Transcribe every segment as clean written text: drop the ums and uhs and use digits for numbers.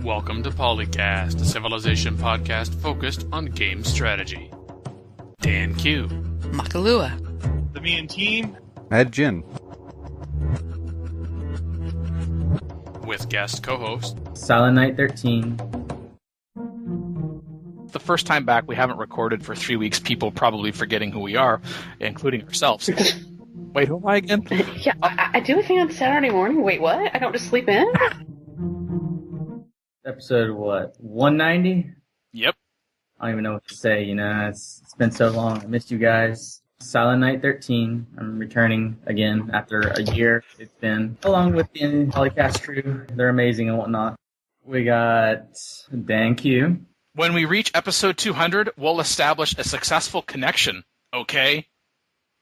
Welcome to PolyCast, a civilization podcast focused on game strategy. Dan Q. Makalua. The Me and Team. Ed Jin. With guest co-host Silent Night 13. The first time back, we haven't recorded for 3 weeks, people probably forgetting who we are, including ourselves. Wait, who am I again? Yeah, I do a thing on Saturday morning. Wait, what? I don't just sleep in? Episode, what, 190? Yep. I don't even know what to say, it's been so long. I missed you guys. Silent Night 13. I'm returning again after a year. It's been, along with the PolyCast crew. They're amazing and whatnot. We got Dan Q. When we reach episode 200, we'll establish a successful connection, okay?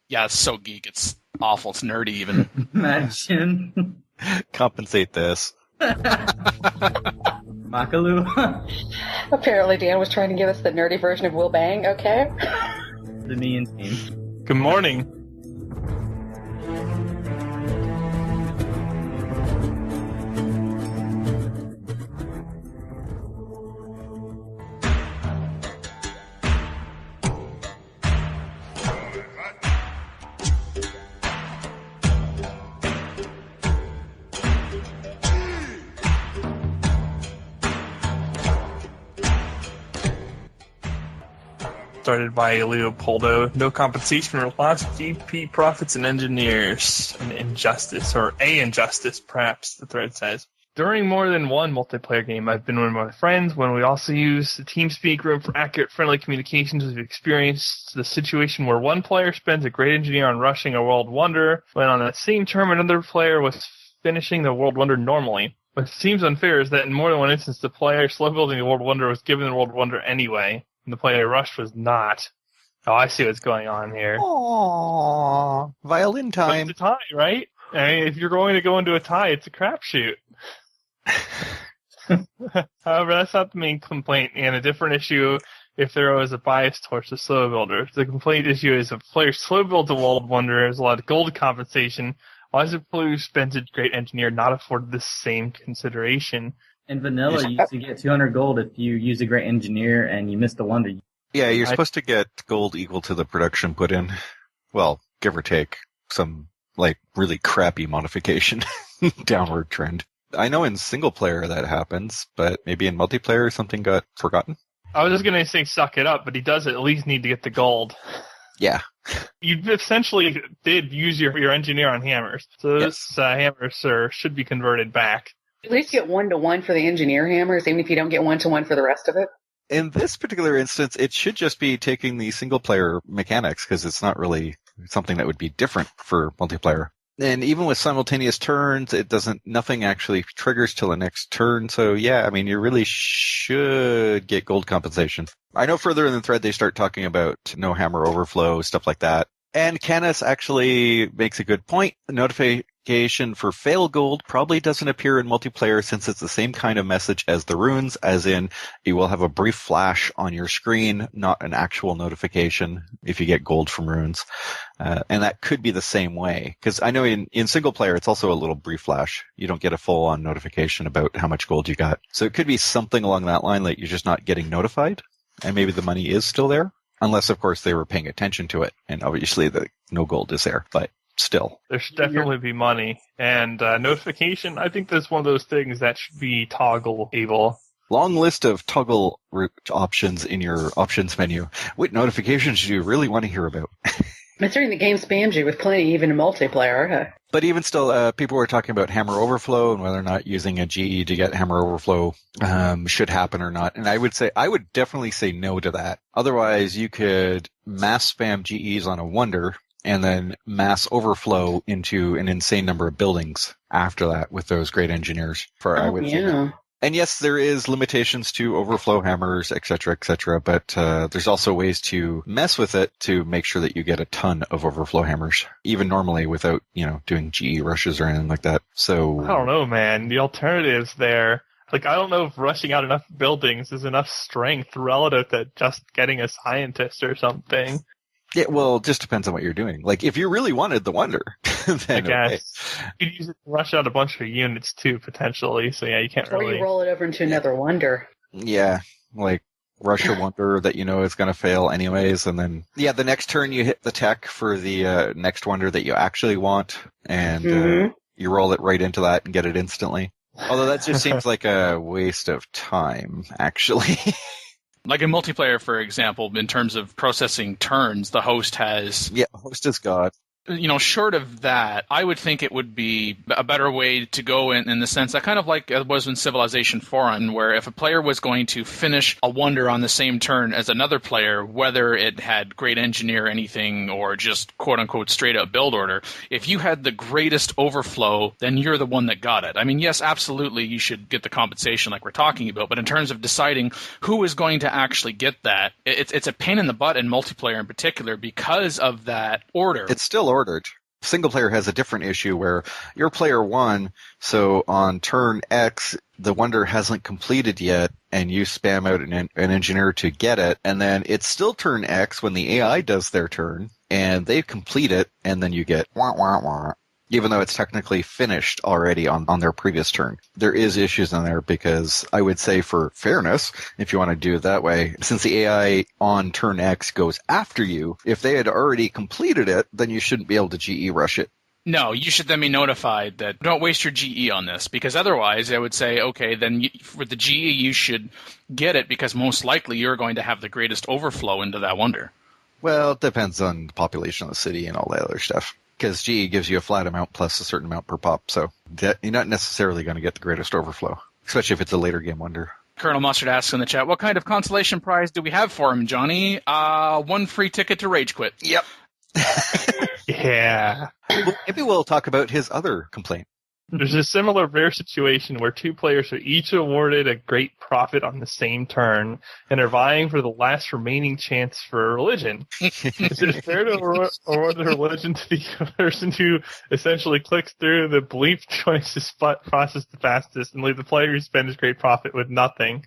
Yeah, it's so geek. It's awful. It's nerdy even. Imagine. Compensate this. Makalu. Apparently Dan was trying to give us the nerdy version of Will Bang, okay? The Me and Team. Good morning. Started by Leopoldo. No compensation for lost GP profits and engineers. An injustice, or a injustice, perhaps, the thread says. During more than one multiplayer game, I've been with my friends when we also use the TeamSpeak room for accurate, friendly communications. We've experienced the situation where one player spends a great engineer on rushing a world wonder, when on that same term another player was finishing the world wonder normally. What seems unfair is that in more than one instance, the player slow building the world wonder was given the world wonder anyway. And the player rushed was not. Oh, I see what's going on here. Aww, violin But time. it's a tie, right? I mean, if you're going to go into a tie, it's a crapshoot. However, that's not the main complaint, and a different issue if there was a bias towards the slow builder. The complaint issue is if a player slow builds a world wonder, there's a lot of gold compensation. Why is a player who spends a great engineer not afforded the same consideration? In vanilla, you used to get 200 gold if you use a great engineer and you missed a wonder. Yeah, you're supposed to get gold equal to the production put in. Well, give or take some, really crappy modification. Downward trend. I know in single player that happens, but maybe in multiplayer something got forgotten. I was just going to say suck it up, but he does at least need to get the gold. Yeah. You essentially did use your engineer on hammers. So those hammers should be converted back. At least get 1-to-1 for the engineer hammers, even if you don't get 1-to-1 for the rest of it. In this particular instance, it should just be taking the single player mechanics because it's not really something that would be different for multiplayer. And even with simultaneous turns, nothing actually triggers till the next turn. So yeah, I mean, you really should get gold compensation. I know further in the thread they start talking about no hammer overflow, stuff like that. And Canis actually makes a good point. The notification for fail gold probably doesn't appear in multiplayer since it's the same kind of message as the runes, as in you will have a brief flash on your screen, not an actual notification if you get gold from runes. And that could be the same way. Because I know in single player it's also a little brief flash. You don't get a full-on notification about how much gold you got. So it could be something along that line, like you're just not getting notified. And maybe the money is still there. Unless, of course, they were paying attention to it, and obviously no gold is there, but still. There should definitely be money. And notification, I think that's one of those things that should be toggle-able. Long list of toggle options in your options menu. What notifications do you really want to hear about? Considering the game spams you with plenty, even in multiplayer. But even still, people were talking about hammer overflow and whether or not using a GE to get hammer overflow should happen or not. And I would definitely say no to that. Otherwise, you could mass spam GEs on a wonder and then mass overflow into an insane number of buildings after that with those great engineers. I would say no. And yes, there is limitations to overflow hammers, et cetera, but there's also ways to mess with it to make sure that you get a ton of overflow hammers, even normally without, doing GE rushes or anything like that. So I don't know, man. The alternatives there. I don't know if rushing out enough buildings is enough strength relative to just getting a scientist or something. Yeah, well, it just depends on what you're doing. Like, if you really wanted the wonder, I then okay. guess. You could use it to rush out a bunch of units, too, potentially. So, yeah, you can't Or really... you roll it over into another wonder. Yeah, like rush a wonder that you know is going to fail anyways, and then the next turn you hit the tech for the next wonder that you actually want, and you roll it right into that and get it instantly. Although that just seems like a waste of time, actually. Like in multiplayer, for example, in terms of processing turns, the host has... Yeah, host is God. Short of that, I would think it would be a better way to go in the sense that kind of like it was in Civilization 4, where if a player was going to finish a wonder on the same turn as another player, whether it had great engineer or anything, or just quote-unquote straight-up build order, if you had the greatest overflow, then you're the one that got it. I mean, yes, absolutely, you should get the compensation like we're talking about, but in terms of deciding who is going to actually get that, it's a pain in the butt in multiplayer in particular because of that order. It's still ordered. Single player has a different issue where you're player 1, so on turn X, the wonder hasn't completed yet, and you spam out an engineer to get it, and then it's still turn X when the AI does their turn, and they complete it, and then you get wah, wah, wah, even though it's technically finished already on their previous turn. There is issues in there because I would say for fairness, if you want to do it that way, since the AI on turn X goes after you, if they had already completed it, then you shouldn't be able to GE rush it. No, you should then be notified that don't waste your GE on this, because otherwise I would say, okay, then with the GE you should get it because most likely you're going to have the greatest overflow into that wonder. Well, it depends on the population of the city and all that other stuff. Because GE gives you a flat amount plus a certain amount per pop, so you're not necessarily going to get the greatest overflow, especially if it's a later game wonder. Colonel Mustard asks in the chat, what kind of consolation prize do we have for him, Johnny? 1 free ticket to Rage Quit. Yep. Yeah. Well, maybe we'll talk about his other complaint. There's a similar rare situation where 2 players are each awarded a great profit on the same turn and are vying for the last remaining chance for a religion. Is it fair to award the religion to the person who essentially clicks through the belief choices process the fastest and leave the player who spent his great profit with nothing?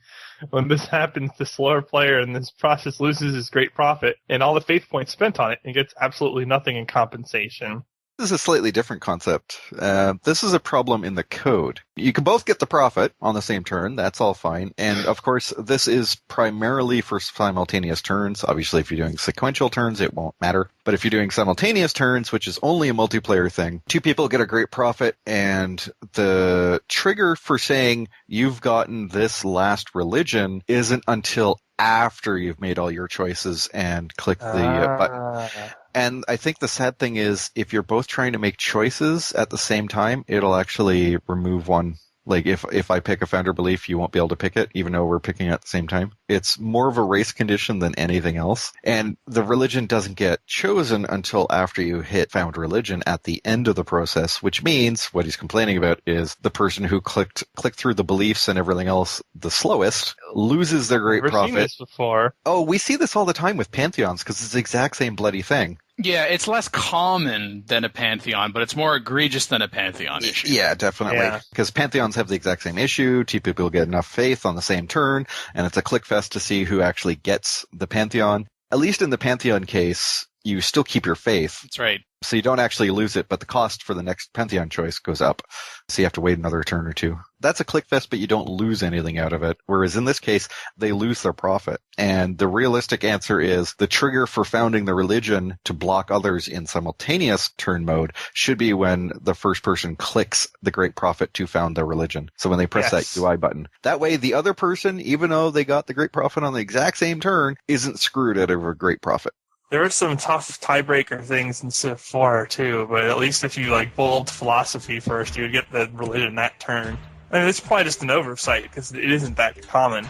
When this happens, the slower player in this process loses his great profit and all the faith points spent on it and gets absolutely nothing in compensation. This is a slightly different concept. This is a problem in the code. You can both get the profit on the same turn. That's all fine. And, of course, this is primarily for simultaneous turns. Obviously, if you're doing sequential turns, it won't matter. But if you're doing simultaneous turns, which is only a multiplayer thing, 2 people get a great profit, and the trigger for saying you've gotten this last religion isn't until after you've made all your choices and click the button. And I think the sad thing is if you're both trying to make choices at the same time, it'll actually remove one. Like if I pick a founder belief, you won't be able to pick it, even though we're picking at the same time. It's more of a race condition than anything else. And the religion doesn't get chosen until after you hit found religion at the end of the process, which means what he's complaining about is the person who clicked through the beliefs and everything else the slowest loses their great profit. I've never seen this before. Oh, we see this all the time with pantheons because it's the exact same bloody thing. Yeah, it's less common than a Pantheon, but it's more egregious than a Pantheon issue. Yeah, definitely. Because Pantheons have the exact same issue. 2 people get enough faith on the same turn, and it's a click fest to see who actually gets the Pantheon. At least in the Pantheon case, you still keep your faith. That's right. So you don't actually lose it, but the cost for the next Pantheon choice goes up. So you have to wait another turn or 2. That's a click fest, but you don't lose anything out of it. Whereas in this case, they lose their profit. And the realistic answer is the trigger for founding the religion to block others in simultaneous turn mode should be when the first person clicks the great profit to found their religion. So when they press that UI button. That way the other person, even though they got the great profit on the exact same turn, isn't screwed out of a great profit. There were some tough tiebreaker things in Civ 4, too, but at least if you, bowled philosophy first, you would get the religion that turn. I mean, it's probably just an oversight, because it isn't that common.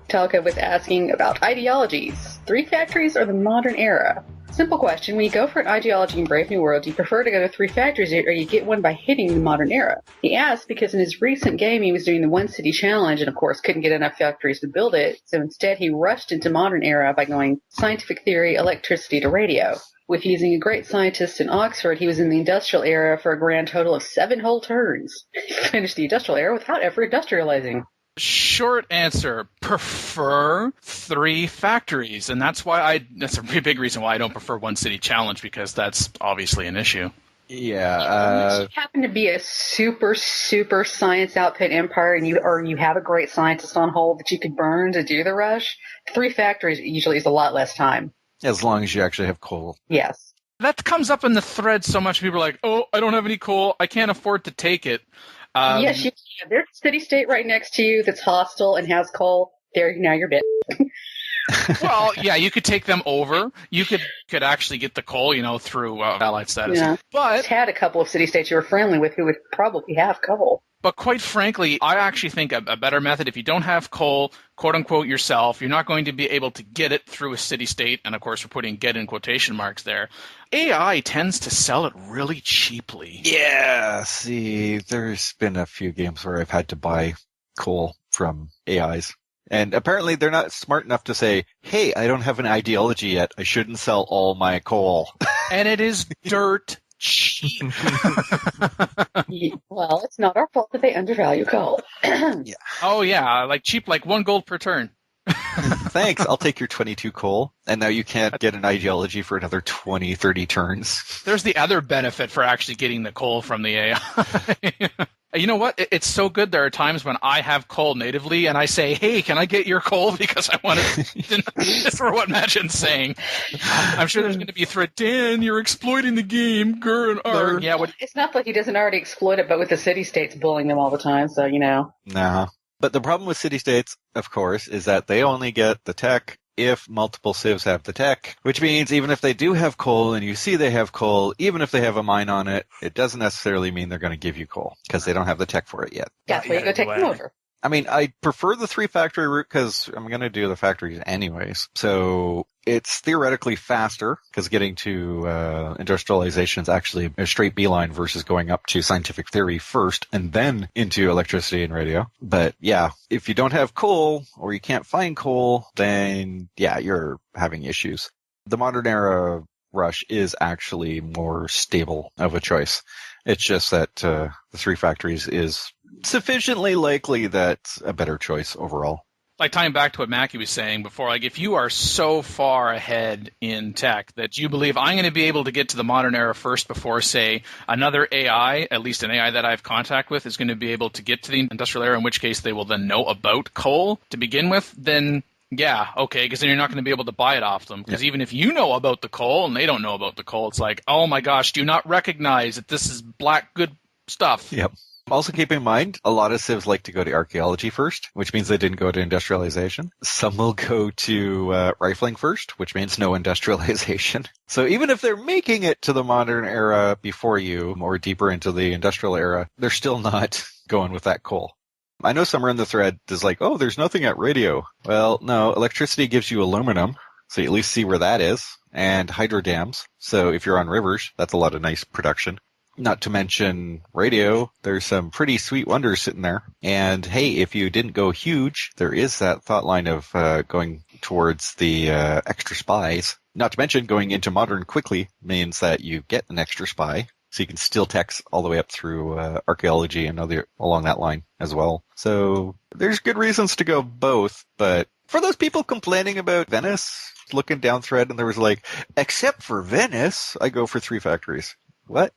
Talca was asking about ideologies, 3 factories or the modern era. Simple question. When you go for an ideology in Brave New World, do you prefer to go to 3 factories or you get one by hitting the modern era? He asked because in his recent game he was doing the 1 city challenge and of course couldn't get enough factories to build it, so instead he rushed into modern era by going scientific theory, electricity to radio. With using a great scientist in Oxford, he was in the industrial era for a grand total of 7 whole turns. He finished the industrial era without ever industrializing. Short answer, prefer 3 factories. And that's a pretty big reason why I don't prefer 1 city challenge, because that's obviously an issue. Yeah. Unless you happen to be a super, super science outfit empire and you have a great scientist on hold that you could burn to do the rush, 3 factories usually is a lot less time. As long as you actually have coal. Yes. That comes up in the thread so much. People are like, oh, I don't have any coal. I can't afford to take it. Yes, you can. There's a city-state right next to you that's hostile and has coal. There, now you're bit. Well, yeah, you could take them over. You could actually get the coal, through allied status. Yeah. But Just had a couple of city-states you were friendly with who would probably have coal. But quite frankly, I actually think a better method, if you don't have coal, quote-unquote, yourself, you're not going to be able to get it through a city-state, and of course we're putting get in quotation marks there. AI tends to sell it really cheaply. Yeah, see, there's been a few games where I've had to buy coal from AIs. And apparently they're not smart enough to say, hey, I don't have an ideology yet. I shouldn't sell all my coal. And it is dirt cheap. Well, it's not our fault that they undervalue coal. Yeah. Oh, yeah, like cheap, like 1 gold per turn. Thanks, I'll take your 22 coal. And now you can't get an ideology for another 20, 30 turns. There's the other benefit for actually getting the coal from the AI. You know what? It's so good. There are times when I have coal natively, and I say, hey, can I get your coal? Because I want to. Just for what Machin's saying. I'm sure there's going to be a threat. Dan, you're exploiting the game. Grr and R. Yeah, what? It's not like he doesn't already exploit it, but with the city-states bullying them all the time, so, Nah. But the problem with city-states, of course, is that they only get the tech if multiple civs have the tech, which means even if they do have coal and you see they have coal, even if they have a mine on it, it doesn't necessarily mean they're going to give you coal because they don't have the tech for it yet. That's why you go take them over. I mean, I prefer the 3 factory route because I'm going to do the factories anyways. So it's theoretically faster because getting to industrialization is actually a straight beeline versus going up to scientific theory first and then into electricity and radio. But yeah, if you don't have coal or you can't find coal, then yeah, you're having issues. The modern era rush is actually more stable of a choice. It's just that the 3 factories is sufficiently likely that's a better choice overall. Like tying back to what Mackie was saying before, like if you are so far ahead in tech that you believe I'm going to be able to get to the modern era first before, say, another AI, at least an AI that I have contact with, is going to be able to get to the industrial era, in which case they will then know about coal to begin with, then yeah, okay, because then you're not going to be able to buy it off them. Because even if you know about the coal and they don't know about the coal, it's like, oh my gosh, do you not recognize that this is black good stuff? Yep. Also keep in mind, a lot of civs like to go to archaeology first, which means they didn't go to industrialization. Some will go to rifling first, which means no industrialization. So even if they're making it to the modern era before you, or deeper into the industrial era, they're still not going with that coal. I know somewhere in the thread is like, oh, there's nothing at radio. Well, no, electricity gives you aluminum, so you at least see where that is, and hydro dams. So if you're on rivers, that's a lot of nice production. Not to mention radio, there's some pretty sweet wonders sitting there. And hey, if you didn't go huge, there is that thought line of going towards the extra spies. Not to mention going into modern quickly means that you get an extra spy. So you can steal techs all the way up through archaeology and other along that line as well. So there's good reasons to go both. But for those people complaining about Venice, looking down thread and there was like, except for Venice, I go for 3 factories. What?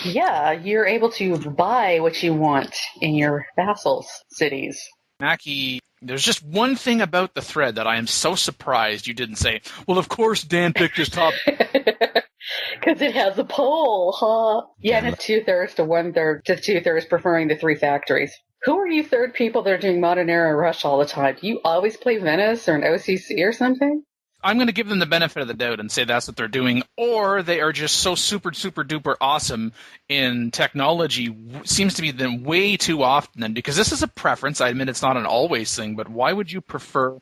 Yeah, you're able to buy what you want in your vassals' cities. Mackie, there's just one thing about the thread that I am so surprised you didn't say. Well, of course Dan picked his top. Because it has a poll, huh? Yeah, and it's 2/3 to 1/3 to 2/3 preferring the 3 factories. Who are you third people that are doing Modern Era Rush all the time? Do you always play Venice or an OCC or something? I'm going to give them the benefit of the doubt and say that's what they're doing, or they are just so super, super duper awesome in technology, seems to be them way too often. And because this is a preference, I admit it's not an always thing, but why would you prefer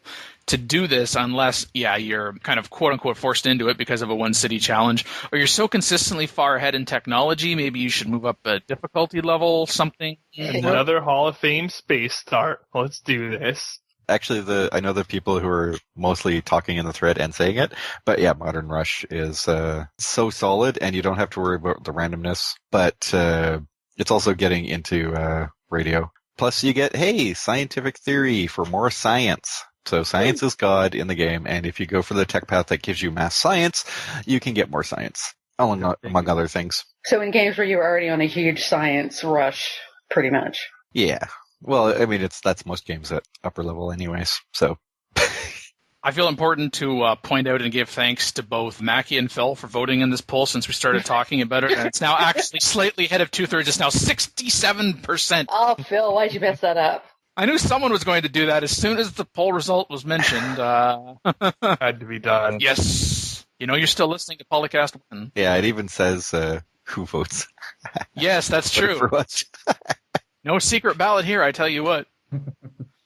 to do this unless, you're kind of quote-unquote forced into it because of a one-city challenge, or you're so consistently far ahead in technology, maybe you should move up a difficulty level, something. Another Hall of Fame space start. Let's do this. Actually, I know the people who are mostly talking in the thread and saying it, but yeah, Modern Rush is so solid, and you don't have to worry about the randomness, but it's also getting into radio. Plus, you get, scientific theory for more science. So science is God in the game, and if you go for the tech path that gives you math science, you can get more science, among other things. So in games where you're already on a huge science rush, pretty much. Yeah. Well, I mean, that's most games at upper level anyways, so... I feel important to point out and give thanks to both Mackie and Phil for voting in this poll since we started talking about it. And it's now actually slightly ahead of two-thirds. It's now 67%. Oh, Phil, why'd you mess that up? I knew someone was going to do that as soon as the poll result was mentioned. Had to be done. Yes. You're still listening to PolyCast 1. Yeah, it even says who votes. Yes, that's true. For what? No secret ballot here, I tell you what.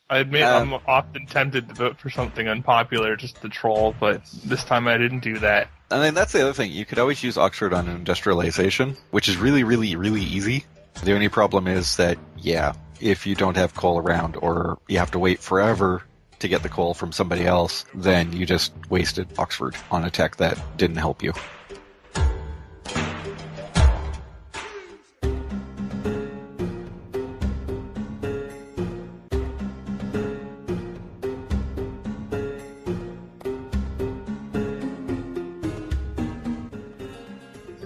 I admit I'm often tempted to vote for something unpopular just to troll, but this time I didn't do that. And then that's the other thing. You could always use Oxford on industrialization, which is really, really, really easy. The only problem is that, if you don't have coal around or you have to wait forever to get the coal from somebody else, then you just wasted Oxford on a tech that didn't help you.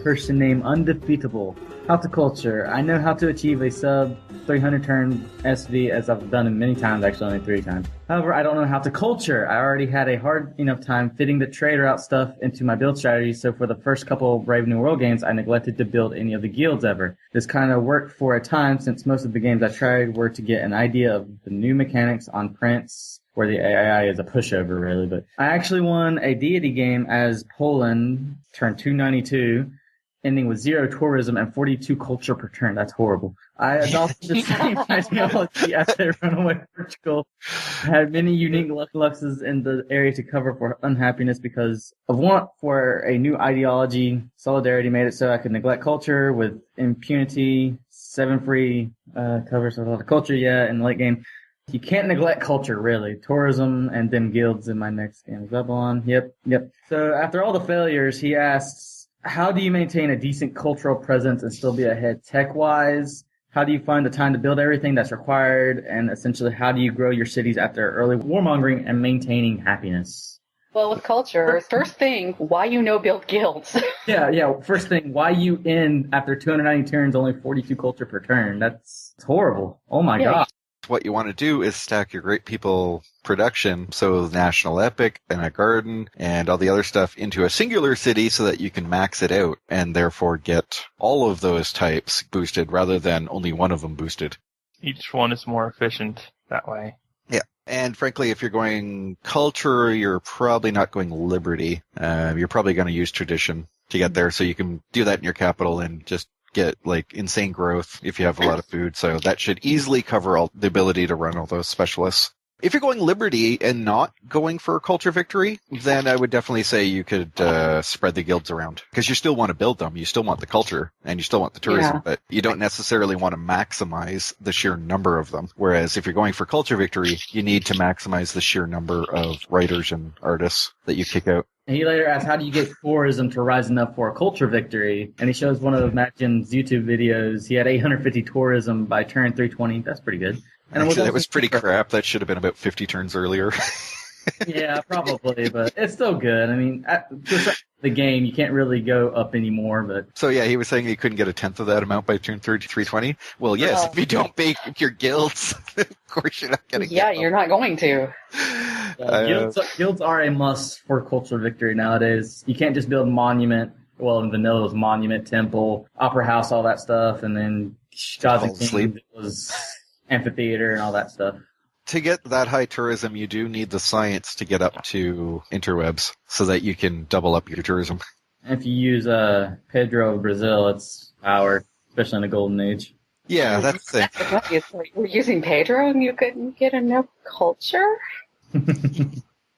Person name Undefeatable. Horticulture. I know how to achieve a sub 300 turn SV as I've done it many times, actually only 3 times. However, I don't know how to culture. I already had a hard enough time fitting the trader out stuff into my build strategy, so for the first couple of Brave New World games, I neglected to build any of the guilds ever. This kind of worked for a time since most of the games I tried were to get an idea of the new mechanics on Prince, where the AI is a pushover really, but I actually won a deity game as Poland, turn 292, ending with 0 tourism and 42 culture per turn. That's horrible. I adopted the same ideology after I ran away to Portugal. I had many unique luxes in the area to cover for unhappiness because of want for a new ideology. Solidarity made it so I could neglect culture with impunity. 7 free covers a lot of culture, in the late game. You can't neglect culture, really. Tourism and then guilds in my next game. Babylon. Yep. So after all the failures, he asks, how do you maintain a decent cultural presence and still be ahead tech-wise? How do you find the time to build everything that's required? And essentially, how do you grow your cities after early warmongering and maintaining happiness? Well, with culture, first thing, why you build guilds? Yeah. First thing, why you end after 290 turns only 42 culture per turn? That's horrible. Oh my God. What you want to do is stack your great people production, so National Epic and a garden and all the other stuff into a singular city so that you can max it out and therefore get all of those types boosted rather than only one of them boosted. Each one is more efficient that way. Yeah. And frankly, if you're going culture, you're probably not going liberty. You're probably going to use tradition to get there, so you can do that in your capital and just get insane growth if you have a lot of food. So that should easily cover all the ability to run all those specialists. If you're going liberty and not going for a culture victory, then I would definitely say you could spread the guilds around, because you still want to build them. You still want the culture and you still want the tourism, but you don't necessarily want to maximize the sheer number of them. Whereas if you're going for culture victory, you need to maximize the sheer number of writers and artists that you kick out. And he later asks, how do you get tourism to rise enough for a culture victory? And he shows one of Mackin's YouTube videos. He had 850 tourism by turn 320. That's pretty good. And actually, that was pretty crap. That should have been about 50 turns earlier. Yeah, probably, but it's still good. I mean, the game, you can't really go up anymore. But so yeah, he was saying he couldn't get a tenth of that amount by turn 320. Well, yes, if you don't make your guilds, of course you're not going to. Yeah, you're not going to. Guilds are a must for cultural victory nowadays. You can't just build monument. Well, in vanilla, it was monument, temple, opera house, all that stuff, and then Gods and Kings, it was amphitheater and all that stuff. To get that high tourism, you do need the science to get up to interwebs so that you can double up your tourism. If you use Pedro of Brazil, it's power, especially in the Golden Age. Yeah, that's the thing. We're using Pedro and you couldn't get enough culture?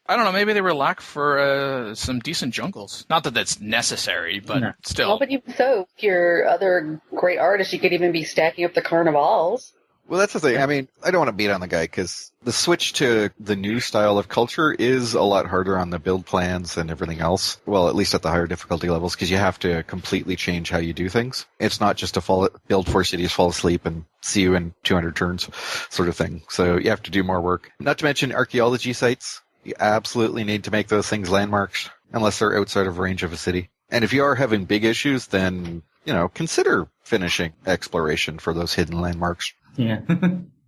I don't know. Maybe they were lack for some decent jungles. Not that that's necessary, but No. still. Well, but even so, your other great artists, you could even be stacking up the carnivals. Well, that's the thing. I mean, I don't want to beat on the guy because the switch to the new style of culture is a lot harder on the build plans and everything else. Well, at least at the higher difficulty levels, because you have to completely change how you do things. It's not just a build 4 cities, fall asleep, and see you in 200 turns sort of thing. So you have to do more work. Not to mention archaeology sites. You absolutely need to make those things landmarks unless they're outside of range of a city. And if you are having big issues, then, consider finishing exploration for those hidden landmarks. Yeah.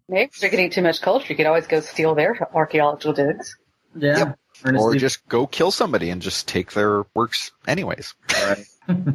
Maybe if they're getting too much culture, you could always go steal their archaeological digs. Yeah. Yep. Or just go kill somebody and just take their works anyways. Right. This is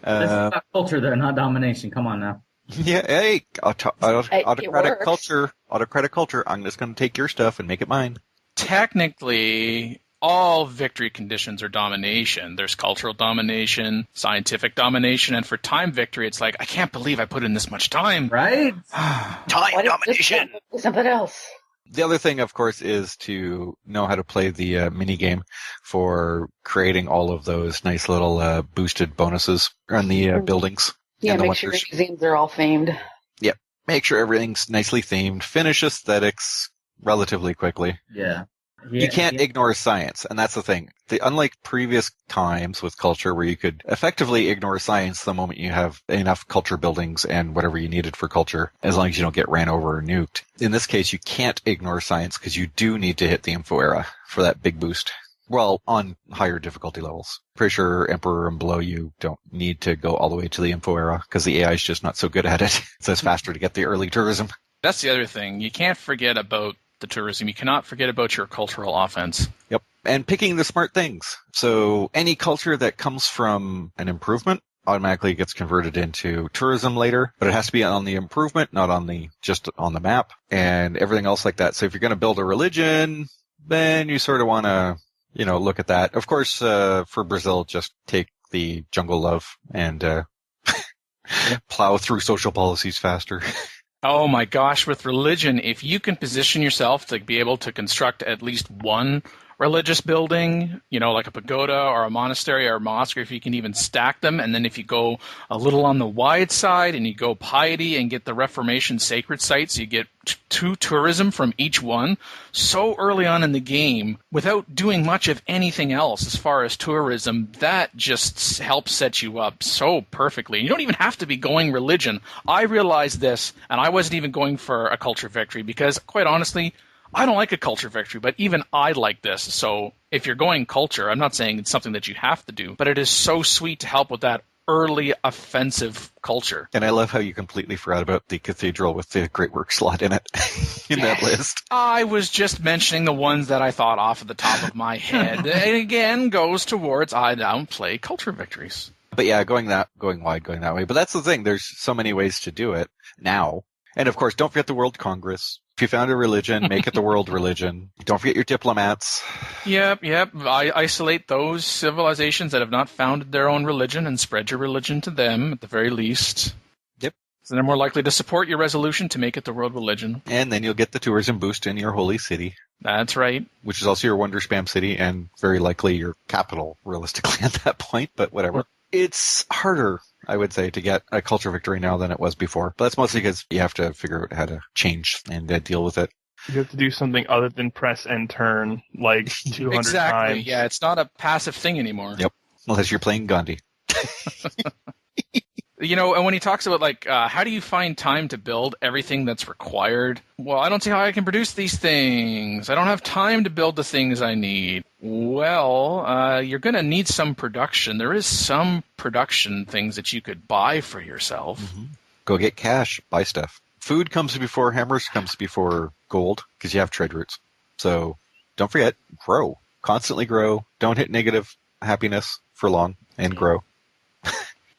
about culture, though, not domination. Come on now. Yeah, hey, autocratic works. culture. Autocratic culture. I'm just going to take your stuff and make it mine. Technically, all victory conditions are domination. There's cultural domination, scientific domination, and for time victory, it's like, I can't believe I put in this much time. Right? Time domination. Something else. The other thing, of course, is to know how to play the mini game for creating all of those nice little boosted bonuses on the buildings. Yeah, and the make sure your wonders. museums are all themed. Yep. Make sure everything's nicely themed. Finish aesthetics relatively quickly. Yeah. You can't ignore science, and that's the thing. Unlike previous times with culture where you could effectively ignore science the moment you have enough culture buildings and whatever you needed for culture, as long as you don't get ran over or nuked. In this case, you can't ignore science because you do need to hit the info era for that big boost. Well, on higher difficulty levels. Pretty sure Emperor and below you don't need to go all the way to the info era because the AI is just not so good at it. So it's faster to get the early tourism. That's the other thing. You can't forget about the tourism. You cannot forget about your cultural offense. Yep. And picking the smart things. So any culture that comes from an improvement automatically gets converted into tourism later, but it has to be on the improvement, not on just on the map and everything else like that. So if you're going to build a religion, then you sort of want to, look at that. Of course, for Brazil, just take the jungle love and, plow through social policies faster. Oh my gosh, with religion, if you can position yourself to be able to construct at least one religious building, like a pagoda or a monastery or a mosque, or if you can even stack them, and then if you go a little on the wide side and you go piety and get the Reformation sacred sites, you get 2 tourism from each one so early on in the game without doing much of anything else as far as tourism. That just helps set you up so perfectly. You don't even have to be going religion. I realized this, and I wasn't even going for a culture victory because, quite honestly, I don't like a culture victory, but even I like this. So if you're going culture, I'm not saying it's something that you have to do, but it is so sweet to help with that early offensive culture. And I love how you completely forgot about the cathedral with the Great Work slot in it, in that list. I was just mentioning the ones that I thought off of the top of my head. And again, goes towards I don't play culture victories. But yeah, going wide, going that way. But that's the thing. There's so many ways to do it now. And of course, don't forget the World Congress. If you found a religion, make it the world religion. Don't forget your diplomats. Yep. I isolate those civilizations that have not founded their own religion and spread your religion to them at the very least. Yep. So they're more likely to support your resolution to make it the world religion. And then you'll get the tourism boost in your holy city. That's right. Which is also your wonder spam city and very likely your capital, realistically, at that point. But whatever. It's harder, I would say, to get a culture victory now than it was before. But that's mostly because you have to figure out how to change and deal with it. You have to do something other than press and turn like 200 exactly. times. Yeah, it's not a passive thing anymore. Yep. Unless you're playing Gandhi. And when he talks about, how do you find time to build everything that's required? Well, I don't see how I can produce these things. I don't have time to build the things I need. Well, you're going to need some production. There is some production things that you could buy for yourself. Mm-hmm. Go get cash. Buy stuff. Food comes before hammers, comes before gold, because you have trade routes. So don't forget, grow. Constantly grow. Don't hit negative happiness for long, and grow.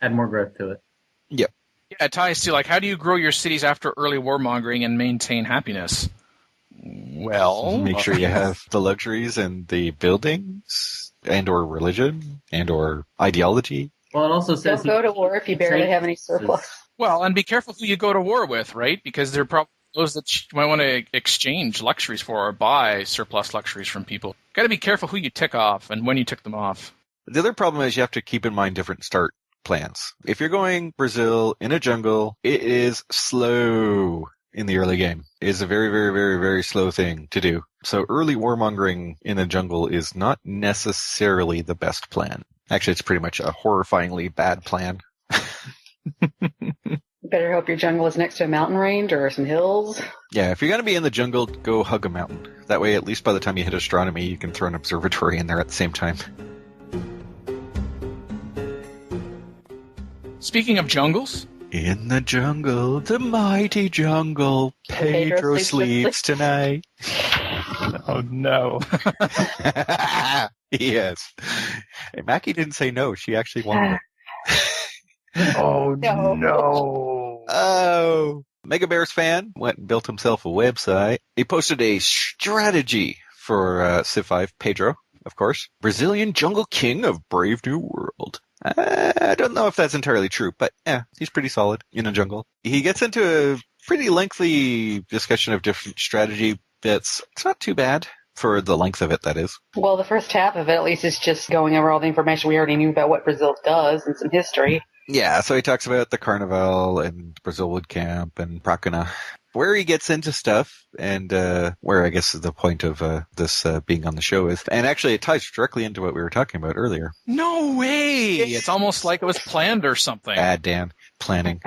Add more growth to it. Yep. Yeah, it ties to, how do you grow your cities after early warmongering and maintain happiness? Well, make sure you have the luxuries and the buildings and or religion and or ideology. Well, it also says Don't go to war if you barely have any surplus. Well, and be careful who you go to war with, right? Because they're probably those that you might want to exchange luxuries for or buy surplus luxuries from people. Got to be careful who you tick off and when you tick them off. The other problem is you have to keep in mind different start plans. If you're going Brazil in a jungle, it is slow in the early game. It is a very, very, very, very slow thing to do. So early warmongering in a jungle is not necessarily the best plan. Actually, it's pretty much a horrifyingly bad plan. You better hope your jungle is next to a mountain range or some hills. Yeah, if you're going to be in the jungle, go hug a mountain. That way, at least by the time you hit astronomy, you can throw an observatory in there at the same time. Speaking of jungles, in the jungle, the mighty jungle, Pedro sleeps tonight. Oh, no. Yes. Hey, Mackie didn't say no. She actually wanted it. Oh, No. no. Oh. Mega Bears fan went and built himself a website. He posted a strategy for Civ 5, Pedro, of course. Brazilian jungle king of Brave New World. I don't know if that's entirely true, but yeah, he's pretty solid in a jungle. He gets into a pretty lengthy discussion of different strategy bits. It's not too bad for the length of it, that is. Well, the first half of it, at least, is just going over all the information we already knew about what Brazil does and some history. Yeah, so he talks about the Carnival and Brazil Wood Camp and Prakana. Where he gets into stuff, and where I guess the point of this being on the show is, and actually it ties directly into what we were talking about earlier. no way! It's almost like it was planned or something. Dan, planning.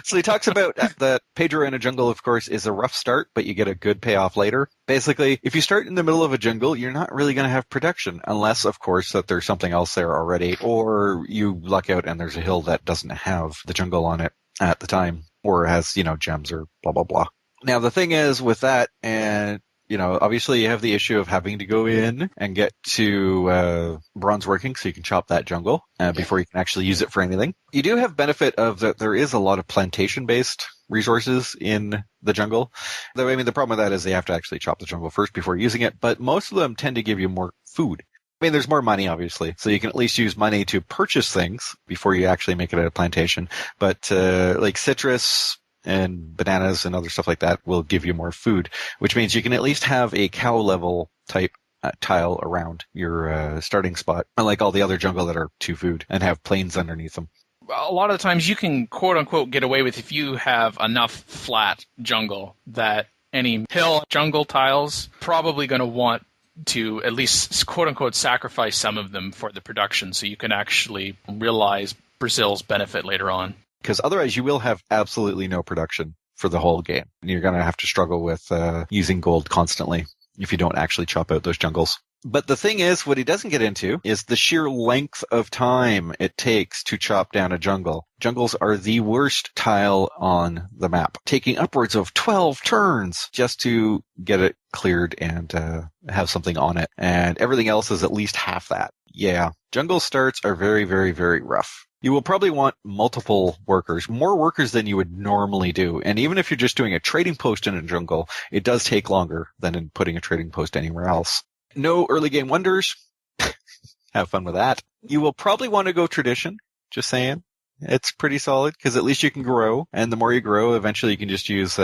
So he talks about that Pedro in a jungle, of course, is a rough start, but you get a good payoff later. Basically, if you start in the middle of a jungle, you're not really going to have production, unless, of course, that there's something else there already, or you luck out and there's a hill that doesn't have the jungle on it at the time, or has, gems or blah, blah, blah. Now, the thing is with that, and, obviously you have the issue of having to go in and get to bronze working so you can chop that jungle before you can actually use it for anything. You do have benefit of that there is a lot of plantation-based resources in the jungle. Though, I mean, the problem with that is they have to actually chop the jungle first before using it, but most of them tend to give you more food. I mean, there's more money, obviously, so you can at least use money to purchase things before you actually make it a plantation. But like citrus and bananas and other stuff like that will give you more food, which means you can at least have a cow level type tile around your starting spot, unlike all the other jungle that are 2 food and have plains underneath them. A lot of the times you can quote-unquote get away with if you have enough flat jungle that any hill jungle tiles probably going to want to at least quote-unquote sacrifice some of them for the production so you can actually realize Brazil's benefit later on. Because otherwise you will have absolutely no production for the whole game. And you're going to have to struggle with using gold constantly if you don't actually chop out those jungles. But the thing is, what he doesn't get into is the sheer length of time it takes to chop down a jungle. Jungles are the worst tile on the map, taking upwards of 12 turns just to get it cleared and have something on it. And everything else is at least half that. Yeah, jungle starts are very, very, very rough. You will probably want multiple workers, more workers than you would normally do. And even if you're just doing a trading post in a jungle, it does take longer than in putting a trading post anywhere else. No early game wonders. Have fun with that. You will probably want to go tradition. Just saying. It's pretty solid because at least you can grow. And the more you grow, eventually you can just use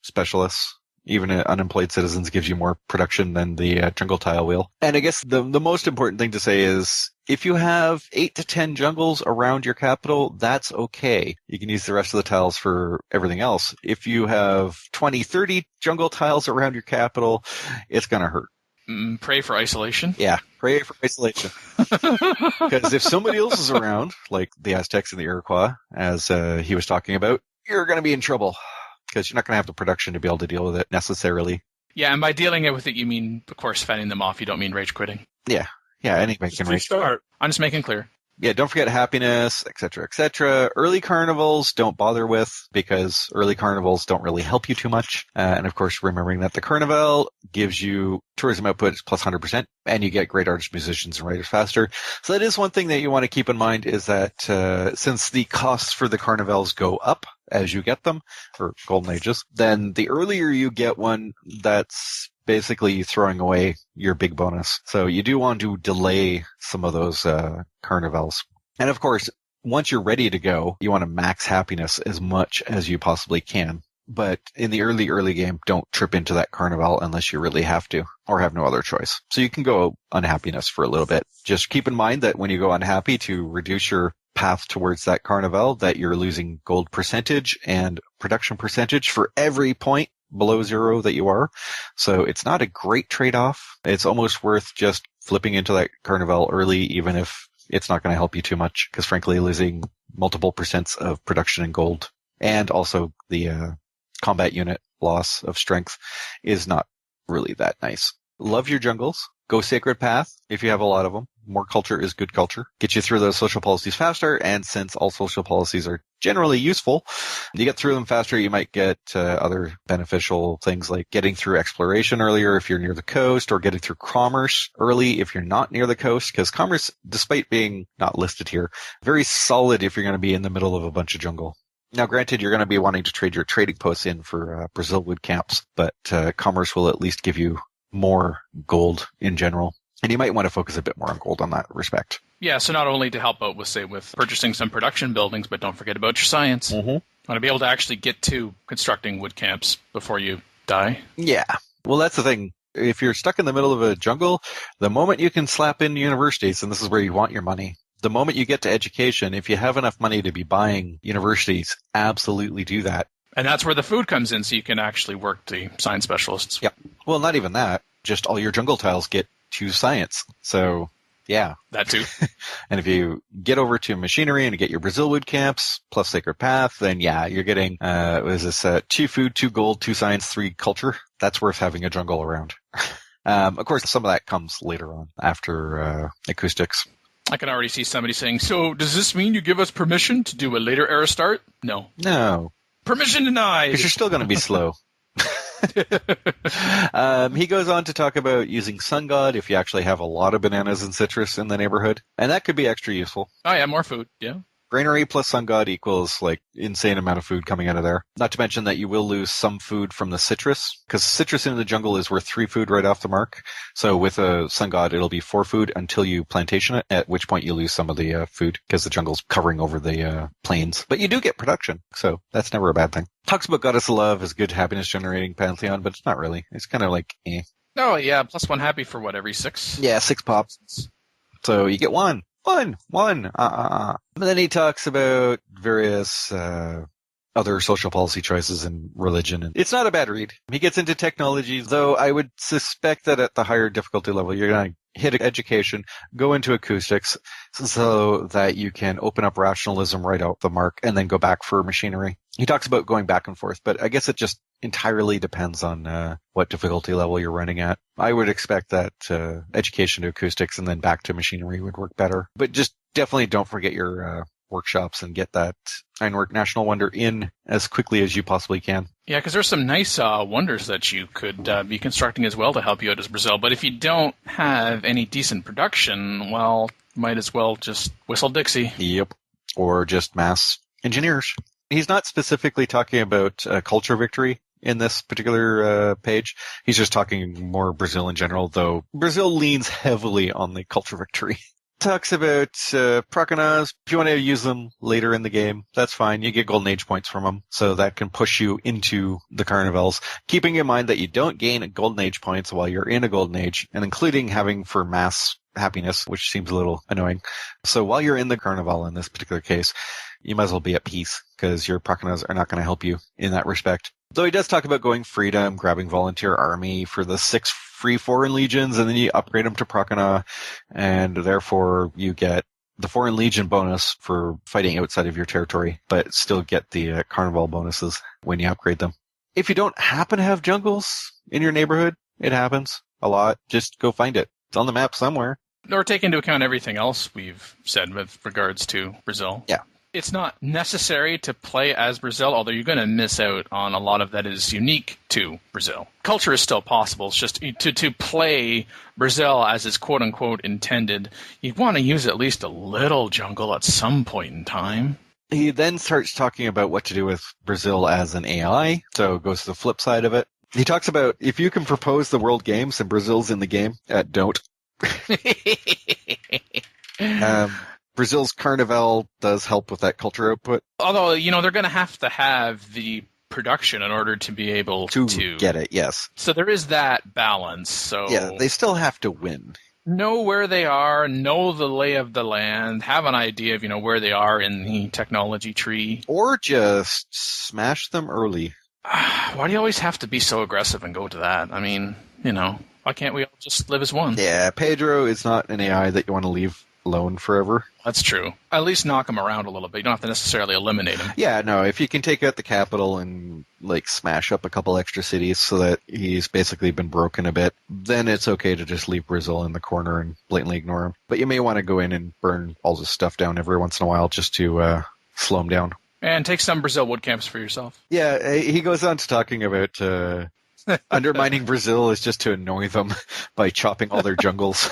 specialists. Even unemployed citizens gives you more production than the jungle tile wheel. And I guess the most important thing to say is if you have 8 to 10 jungles around your capital, that's okay. You can use the rest of the tiles for everything else. If you have 20, 30 jungle tiles around your capital, it's going to hurt. Pray for isolation. Yeah, pray for isolation. Because if somebody else is around, like the Aztecs and the Iroquois, as he was talking about, you're going to be in trouble. Because you're not going to have the production to be able to deal with it necessarily. Yeah, and by dealing with it, you mean, of course, fending them off. You don't mean rage quitting. Yeah, anybody can rage start. I'm just making clear. Yeah, don't forget happiness, etc., etc. Early carnivals, don't bother with, because early carnivals don't really help you too much. And of course, remembering that the Carnival gives you tourism output plus 100%, and you get great artists, musicians, and writers faster. So that is one thing that you want to keep in mind is that since the costs for the Carnivals go up as you get them, or Golden Ages, then the earlier you get one, that's basically throwing away your big bonus. So you do want to delay some of those carnivals. And of course, once you're ready to go, you want to max happiness as much as you possibly can. But in the early game, don't trip into that carnival unless you really have to or have no other choice. So you can go unhappiness for a little bit. Just keep in mind that when you go unhappy, to reduce your path towards that carnival, that you're losing gold percentage and production percentage for every point below 0 that you are. So it's not a great trade-off. It's almost worth just flipping into that carnival early, even if it's not going to help you too much, because frankly, losing multiple percents of production in gold and also the combat unit loss of strength is not really that nice. Love your jungles. Go Sacred Path if you have a lot of them. More culture is good culture. Get you through those social policies faster, and since all social policies are generally useful, you get through them faster, you might get other beneficial things like getting through exploration earlier if you're near the coast, or getting through commerce early if you're not near the coast, because commerce, despite being not listed here, very solid if you're going to be in the middle of a bunch of jungle. Now, granted, you're going to be wanting to trade your trading posts in for Brazil wood camps, but commerce will at least give you more gold in general. And you might want to focus a bit more on gold on that respect. Yeah, so not only to help out with, say, with purchasing some production buildings, but don't forget about your science. Mm-hmm. Want to be able to actually get to constructing wood camps before you die. Yeah. Well, that's the thing. If you're stuck in the middle of a jungle, the moment you can slap in universities, and this is where you want your money, the moment you get to education, if you have enough money to be buying universities, absolutely do that. And that's where the food comes in, so you can actually work the science specialists. Yeah. Well, not even that. Just all your jungle tiles get to science. So, yeah. That too. And if you get over to machinery and get your Brazil wood camps plus Sacred Path, then yeah, you're getting, 2 food, 2 gold, 2 science, 3 culture. That's worth having a jungle around. Of course, some of that comes later on after acoustics. I can already see somebody saying, so does this mean you give us permission to do a later era start? No. No. Permission denied. Because you're still going to be slow. He goes on to talk about using Sun God if you actually have a lot of bananas and citrus in the neighborhood. And that could be extra useful. Oh, yeah, more food. Yeah. Granary plus Sun God equals like insane amount of food coming out of there. Not to mention that you will lose some food from the citrus, because citrus in the jungle is worth 3 food right off the mark. So with a Sun God, it'll be 4 food until you plantation it, at which point you lose some of the food because the jungle's covering over the plains. But you do get production, so that's never a bad thing. Talks about Goddess of Love as good happiness generating pantheon, but it's not really. It's kind of like, eh. Oh, yeah, +1 happy for what, every 6? Yeah, 6 pops. So you get 1. One. And then he talks about various other social policy choices and religion. And it's not a bad read. He gets into technology, though I would suspect that at the higher difficulty level, you're going to hit education, go into acoustics, so that you can open up rationalism right out the mark and then go back for machinery. He talks about going back and forth, but I guess it just entirely depends on what difficulty level you're running at. I would expect that education to acoustics and then back to machinery would work better. But just definitely don't forget your workshops and get that Ironwork National Wonder in as quickly as you possibly can. Yeah, because there's some nice wonders that you could be constructing as well to help you out as Brazil. But if you don't have any decent production, well, might as well just whistle Dixie. Yep. Or just mass engineers. He's not specifically talking about culture victory in this particular page. He's just talking more Brazil in general, though Brazil leans heavily on the culture victory. Talks about Pracanas. If you want to use them later in the game, that's fine. You get Golden Age points from them, so that can push you into the Carnivals. Keeping in mind that you don't gain Golden Age points while you're in a Golden Age, and including having for mass happiness, which seems a little annoying. So while you're in the Carnival in this particular case, you might as well be at peace, because your Pracanas are not going to help you in that respect. Though he does talk about going freedom, grabbing volunteer army for the 6 free foreign legions, and then you upgrade them to Pracana, and therefore you get the foreign legion bonus for fighting outside of your territory, but still get the carnival bonuses when you upgrade them. If you don't happen to have jungles in your neighborhood, it happens a lot. Just go find it. It's on the map somewhere. Or take into account everything else we've said with regards to Brazil. Yeah. It's not necessary to play as Brazil, although you're going to miss out on a lot of that is unique to Brazil. Culture is still possible. It's just to play Brazil as is quote-unquote intended, you want to use at least a little jungle at some point in time. He then starts talking about what to do with Brazil as an AI, so goes to the flip side of it. He talks about if you can propose the world games and Brazil's in the game, don't. Brazil's Carnival does help with that culture output. Although, they're going to have the production in order to be able to get it, yes. So there is that balance. So yeah, they still have to win. Know where they are, know the lay of the land, have an idea of, where they are in the technology tree. Or just smash them early. Why do you always have to be so aggressive and go to that? I mean, why can't we all just live as one? Yeah, Pedro is not an AI that you want to leave alone forever. That's true. At least knock him around a little bit. You don't have to necessarily eliminate him. Yeah, no, if you can take out the capital and smash up a couple extra cities so that he's basically been broken a bit, then it's okay to just leave Brazil in the corner and blatantly ignore him. But you may want to go in and burn all his stuff down every once in a while just to slow him down. And take some Brazil wood camps for yourself. Yeah, he goes on to talking about undermining Brazil is just to annoy them by chopping all their jungles.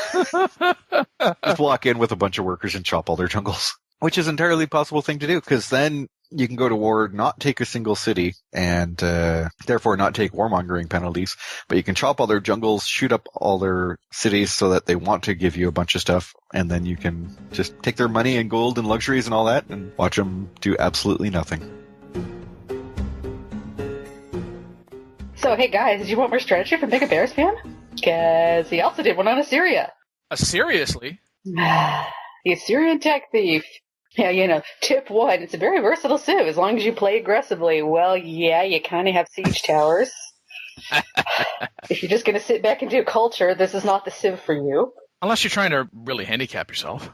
Just walk in with a bunch of workers and chop all their jungles. Which is an entirely possible thing to do, because then you can go to war, not take a single city, and therefore not take warmongering penalties, but you can chop all their jungles, shoot up all their cities so that they want to give you a bunch of stuff, and then you can just take their money and gold and luxuries and all that and watch them do absolutely nothing. So, hey guys, did you want more strategy from Big Bears fan? Because he also did one on Assyria. Seriously? The Assyrian Tech Thief. Yeah, tip one, it's a very versatile civ. As long as you play aggressively, well, yeah, you kind of have siege towers. If you're just going to sit back and do culture, this is not the civ for you. Unless you're trying to really handicap yourself.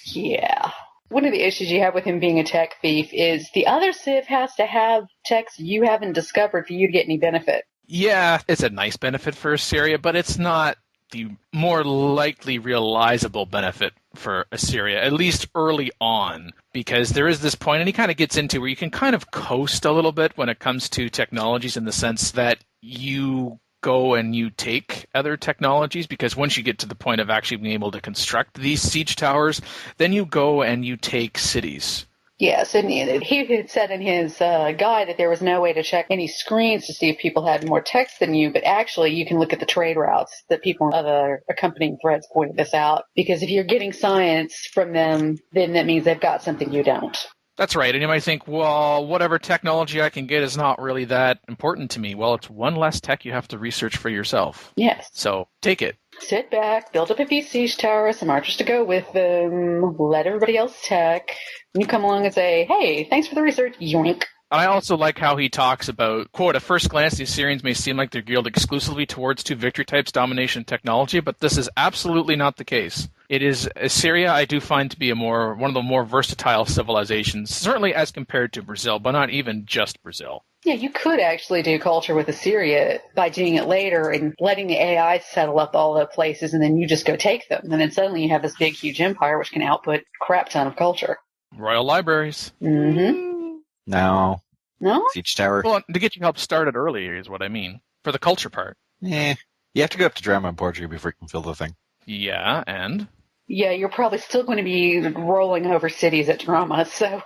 Yeah. One of the issues you have with him being a tech thief is the other civ has to have techs you haven't discovered for you to get any benefit. Yeah, it's a nice benefit for Assyria, but it's not the more likely realizable benefit for Assyria, at least early on, because there is this point, and he kind of gets into where you can kind of coast a little bit when it comes to technologies in the sense that you go and you take other technologies, because once you get to the point of actually being able to construct these siege towers, then you go and you take cities. Yes, and he had said in his guide that there was no way to check any screens to see if people had more text than you, but actually you can look at the trade routes that people in other accompanying threads pointed this out, because if you're getting science from them, then that means they've got something you don't. That's right, and you might think, well, whatever technology I can get is not really that important to me. Well, it's one less tech you have to research for yourself. Yes. So take it. Sit back, build up a few siege towers, some archers to go with them, let everybody else tech. You come along and say, hey, thanks for the research, yoink. I also like how he talks about, quote, at first glance, the Assyrians may seem like they're geared exclusively towards two victory types, domination and technology, but this is absolutely not the case. It is Assyria, I do find to be one of the more versatile civilizations, certainly as compared to Brazil, but not even just Brazil. Yeah, you could actually do culture with Assyria by doing it later and letting the AI settle up all the places, and then you just go take them. And then suddenly you have this big, huge empire which can output a crap ton of culture. Royal libraries. Mm-hmm. No. No? Siege tower. Well, to get you help started earlier is what I mean. For the culture part. You have to go up to Drama and Portugal before you can fill the thing. Yeah, and? Yeah, you're probably still going to be rolling over cities at drama, so...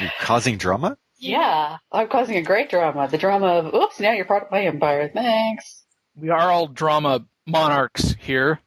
You're causing drama? Yeah, I'm causing a great drama. The drama of, oops, now you're part of my empire. Thanks. We are all drama monarchs here.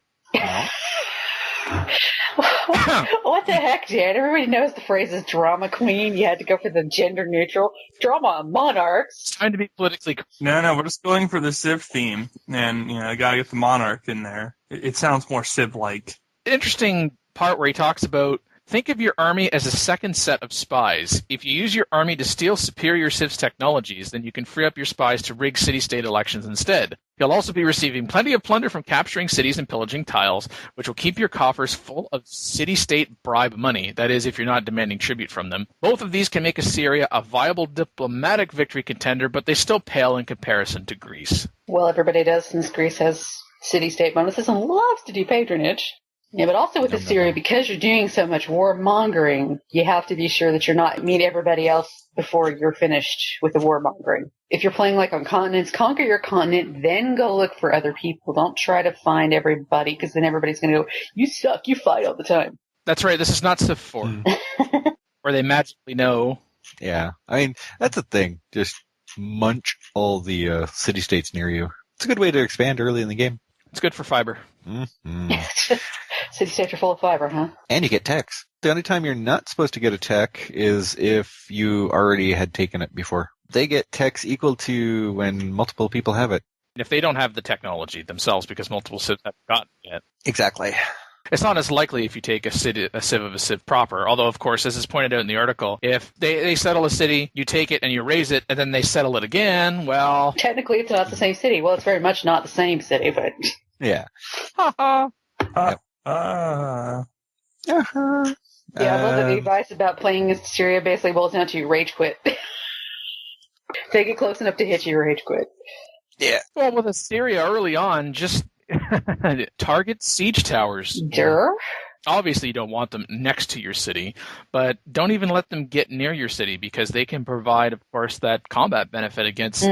What the heck, Jan? Everybody knows the phrase is drama queen. You had to go for the gender neutral. Drama monarchs. It's time to be politically... No, we're just going for the Civ theme. And, I gotta get the monarch in there. It sounds more Civ-like. Interesting part where he talks about, think of your army as a second set of spies. If you use your army to steal superior Civ's technologies, then you can free up your spies to rig city-state elections instead. You'll also be receiving plenty of plunder from capturing cities and pillaging tiles, which will keep your coffers full of city-state bribe money, that is, if you're not demanding tribute from them. Both of these can make Assyria a viable diplomatic victory contender, but they still pale in comparison to Greece. Well, everybody does, since Greece has city-state bonuses and loves to do patronage. Yeah, but also with Assyria, because you're doing so much warmongering, you have to be sure that you're not meet everybody else before you're finished with the warmongering. If you're playing like on continents, conquer your continent, then go look for other people. Don't try to find everybody, because then everybody's going to go, you suck, you fight all the time. That's right, this is not Civ 4, where they magically know. Yeah, I mean, that's the thing. Just munch all the city-states near you. It's a good way to expand early in the game. It's good for fiber. Mm-hmm. City-states are full of fiber, huh? And you get techs. The only time you're not supposed to get a tech is if you already had taken it before. They get techs equal to when multiple people have it. If they don't have the technology themselves because multiple civs haven't gotten it yet. Exactly. It's not as likely if you take a civ of a civ proper. Although, of course, as is pointed out in the article, if they settle a city, you take it and you raise it, and then they settle it again, well... Technically, it's not the same city. Well, it's very much not the same city, but... Yeah. Yeah, I love the advice about playing Syria basically boils down to rage quit. Take it close enough to hit you, rage quit. Yeah. Well, with Assyria early on, just target siege towers. Sure. Obviously, you don't want them next to your city, but don't even let them get near your city because they can provide, of course, that combat benefit against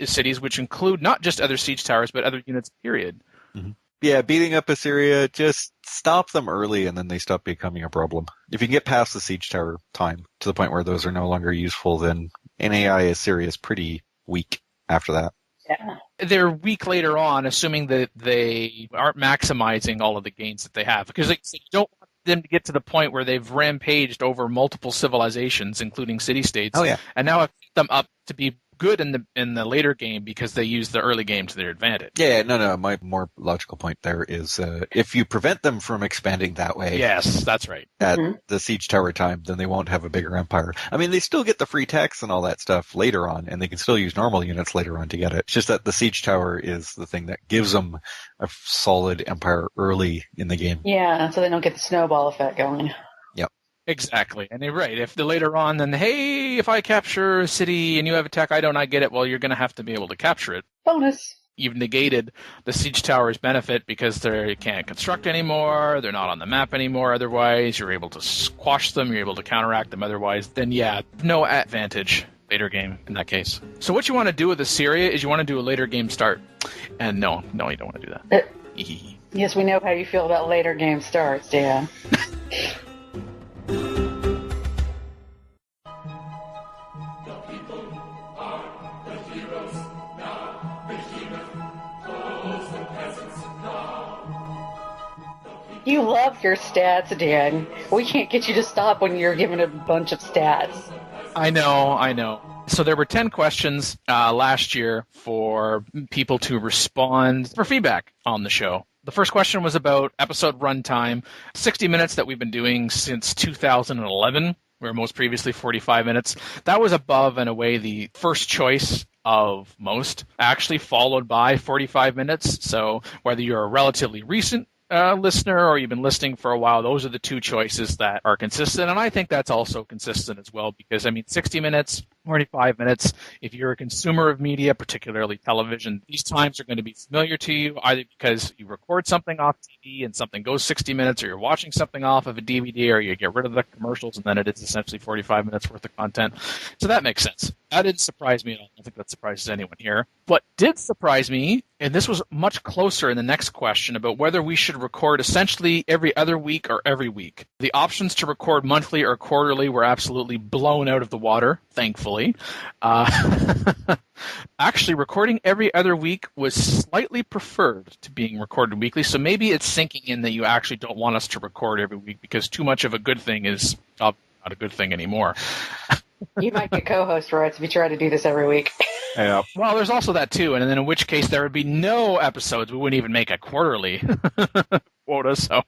cities, which include not just other siege towers, but other units, period. Mm-hmm. Yeah, beating up Assyria, just stop them early and then they stop becoming a problem. If you can get past the siege tower time to the point where those are no longer useful, then NAI Assyria is pretty weak after that. Yeah. They're weak later on, assuming that they aren't maximizing all of the gains that they have. Because like, you don't want them to get to the point where they've rampaged over multiple civilizations, including city-states. Oh, yeah. And now have set them up to be good in the later game because they use the early game to their advantage. Yeah, no. My more logical point there is if you prevent them from expanding that way. Yes, that's right. At the siege tower time, then they won't have a bigger empire. I mean, they still get the free tax and all that stuff later on, and they can still use normal units later on to get it. It's just that the siege tower is the thing that gives them a solid empire early in the game. Yeah, so they don't get the snowball effect going. Exactly. And they're right. If the later on, then, hey, if I capture a city and you have attack, I get it. Well, you're going to have to be able to capture it. Bonus. You've negated the siege tower's benefit because they can't construct anymore. They're not on the map anymore. Otherwise, you're able to squash them. You're able to counteract them. Otherwise, then yeah, no advantage. Later game in that case. So what you want to do with Assyria is you want to do a later game start. And no, you don't want to do that. Yes, we know how you feel about later game starts, Dan. You love your stats, Dan. We can't get you to stop when you're given a bunch of stats. I know. So there were 10 questions last year for people to respond for feedback on the show. The first question was about episode runtime, 60 minutes that we've been doing since 2011, where most previously 45 minutes. That was above and away the first choice of most, actually followed by 45 minutes. So whether you're a relatively recent listener or you've been listening for a while, those are the two choices that are consistent. And I think that's also consistent as well because, 60 minutes, 45 minutes, if you're a consumer of media, particularly television, these times are going to be familiar to you either because you record something off TV and something goes 60 minutes or you're watching something off of a DVD or you get rid of the commercials and then it is essentially 45 minutes worth of content. So that makes sense. That didn't surprise me at all. I don't think that surprises anyone here. What did surprise me, and this was much closer in the next question about whether we should record essentially every other week or every week. The options to record monthly or quarterly were absolutely blown out of the water, thankfully. Actually, recording every other week was slightly preferred to being recorded weekly, so maybe it's sinking in that you actually don't want us to record every week because too much of a good thing is not a good thing anymore. You might get co-host rights if you try to do this every week. Yeah. Well, there's also that too, and then in which case there would be no episodes. We wouldn't even make a quarterly quota, so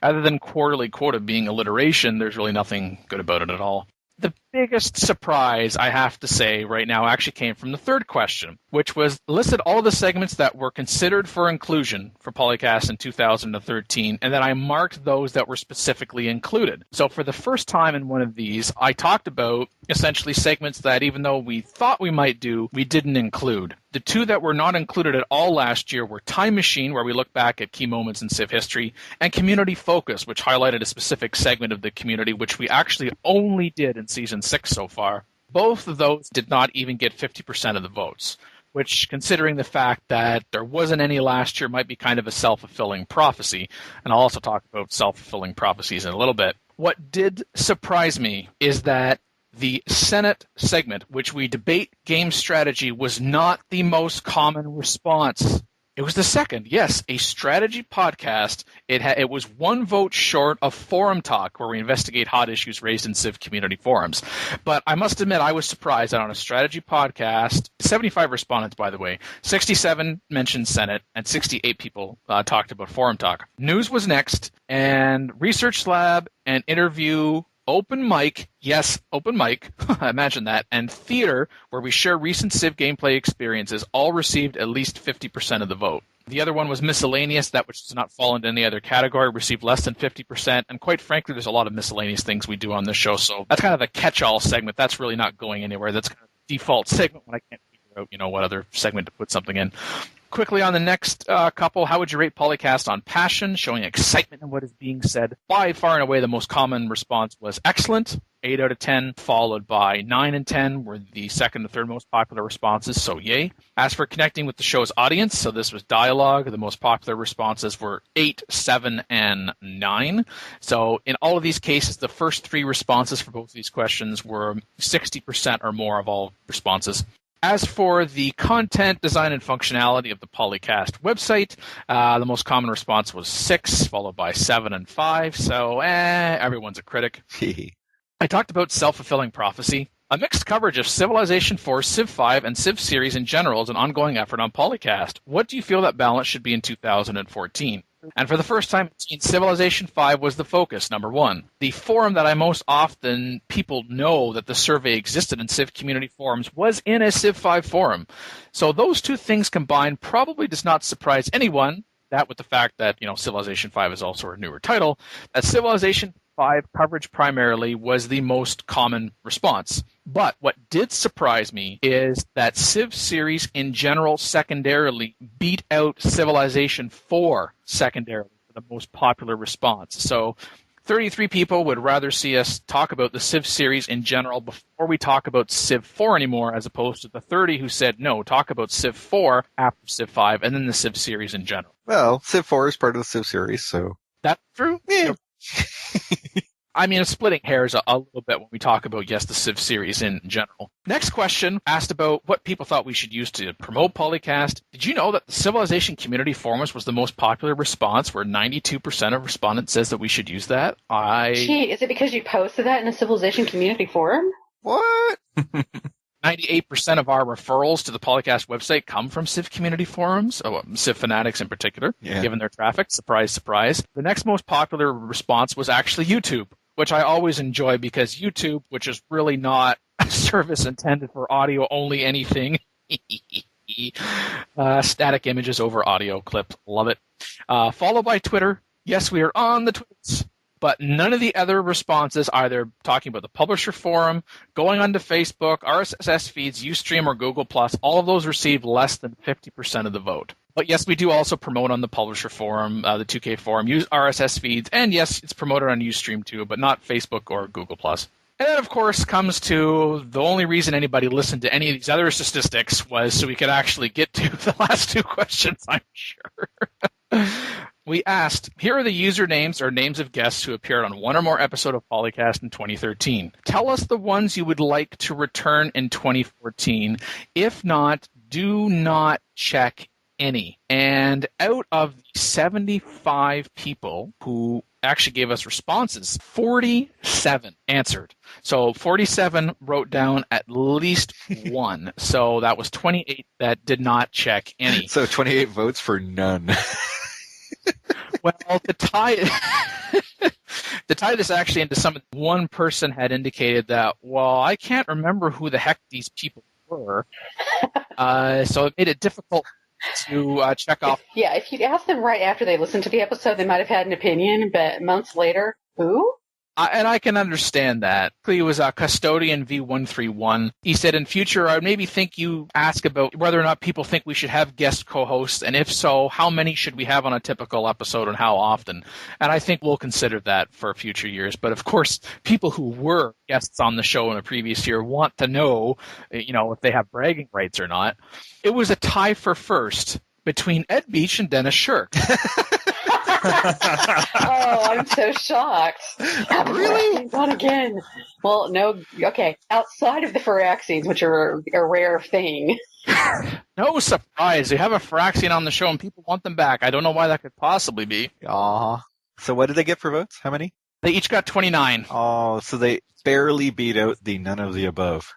other than quarterly quota being alliteration, there's really nothing good about it at all. The biggest surprise, I have to say, right now actually came from the third question, which was listed all of the segments that were considered for inclusion for PolyCast in 2013, and then I marked those that were specifically included. So for the first time in one of these, I talked about essentially segments that even though we thought we might do, we didn't include. The two that were not included at all last year were Time Machine, where we look back at key moments in Civ history, and Community Focus, which highlighted a specific segment of the community, which we actually only did in Season 6 so far. Both of those did not even get 50% of the votes, which, considering the fact that there wasn't any last year, might be kind of a self-fulfilling prophecy. And I'll also talk about self-fulfilling prophecies in a little bit. What did surprise me is that the Senate segment, which we debate game strategy, was not the most common response It was the second, yes, a strategy podcast. It was one vote short of Forum Talk, where we investigate hot issues raised in Civ community forums. But I must admit, I was surprised that on a strategy podcast, 75 respondents, by the way, 67 mentioned Senate, and 68 people talked about Forum Talk. News was next, and Research Lab and Interview, Open Mic, yes, Open Mic, imagine that, and Theater, where we share recent Civ gameplay experiences, all received at least 50% of the vote. The other one was Miscellaneous, that which does not fall into any other category, received less than 50%, and quite frankly, there's a lot of miscellaneous things we do on this show, so that's kind of the catch-all segment. That's really not going anywhere. That's kind of the default segment when I can't figure out, what other segment to put something in. Quickly on the next couple, how would you rate PolyCast on passion, showing excitement in what is being said? By far and away, the most common response was excellent, 8 out of 10, followed by 9 and 10 were the second and third most popular responses, so yay. As for connecting with the show's audience, so this was dialogue, the most popular responses were 8, 7, and 9. So in all of these cases, the first three responses for both of these questions were 60% or more of all responses. As for the content, design, and functionality of the PolyCast website, the most common response was 6, followed by 7 and 5, so everyone's a critic. I talked about self-fulfilling prophecy. A mixed coverage of Civilization 4, Civ 5, and Civ series in general is an ongoing effort on PolyCast. What do you feel that balance should be in 2014? And for the first time, Civilization 5 was the focus, number one. The forum that I most often people know that the survey existed in Civ community forums was in a Civ 5 forum. So those two things combined probably does not surprise anyone, that with the fact that, Civilization 5 is also a newer title, that Civilization 5 coverage primarily was the most common response. But what did surprise me is that Civ series in general secondarily beat out Civilization 4 secondarily for the most popular response. So 33 people would rather see us talk about the Civ series in general before we talk about Civ 4 anymore, as opposed to the 30 who said, no, talk about Civ 4 after Civ 5 and then the Civ series in general. Well, Civ 4 is part of the Civ series, so... That's true? Yeah. I mean, it's splitting hairs a little bit when we talk about, yes, the Civ series in general. Next question asked about what people thought we should use to promote PolyCast. Did you know that the Civilization community forums was the most popular response, where 92% of respondents says that we should use that? Gee, is it because you posted that in a Civilization community forum? What? 98% of our referrals to the PolyCast website come from Civ community forums, Civ fanatics in particular, given their traffic. Surprise, surprise. The next most popular response was actually YouTube, which I always enjoy because YouTube, which is really not a service intended for audio-only anything, static images over audio clips, love it. Followed by Twitter. Yes, we are on the tweets. But none of the other responses, either talking about the publisher forum, going onto Facebook, RSS feeds, Ustream, or Google+, all of those received less than 50% of the vote. But yes, we do also promote on the publisher forum, the 2K forum, use RSS feeds, and yes, it's promoted on Ustream too, but not Facebook or Google+. And then, of course, comes to the only reason anybody listened to any of these other statistics was so we could actually get to the last two questions, I'm sure. We asked, here are the usernames or names of guests who appeared on one or more episode of PolyCast in 2013. Tell us the ones you would like to return in 2014. If not, do not check any. And out of 75 people who actually gave us responses, 47 answered. So 47 wrote down at least one. So that was 28 that did not check any. So 28 votes for none. Well, to tie this actually into something, one person had indicated that, well, I can't remember who the heck these people were. So it made it difficult to check off. Yeah, if you'd asked them right after they listened to the episode, they might have had an opinion, but months later, who? And I can understand that. He was Custodian V131. He said, in future, I would maybe think you ask about whether or not people think we should have guest co-hosts, and if so, how many should we have on a typical episode and how often? And I think we'll consider that for future years. But of course, people who were guests on the show in a previous year want to know, if they have bragging rights or not. It was a tie for first between Ed Beach and Dennis Shirk. Oh, I'm so shocked. Really? Not again. Well, no, okay. Outside of the Firaxes, which are a rare thing. No surprise. You have a Phyrexian on the show and people want them back. I don't know why that could possibly be. Aw. So what did they get for votes? How many? They each got 29. Oh, so they barely beat out the none of the above.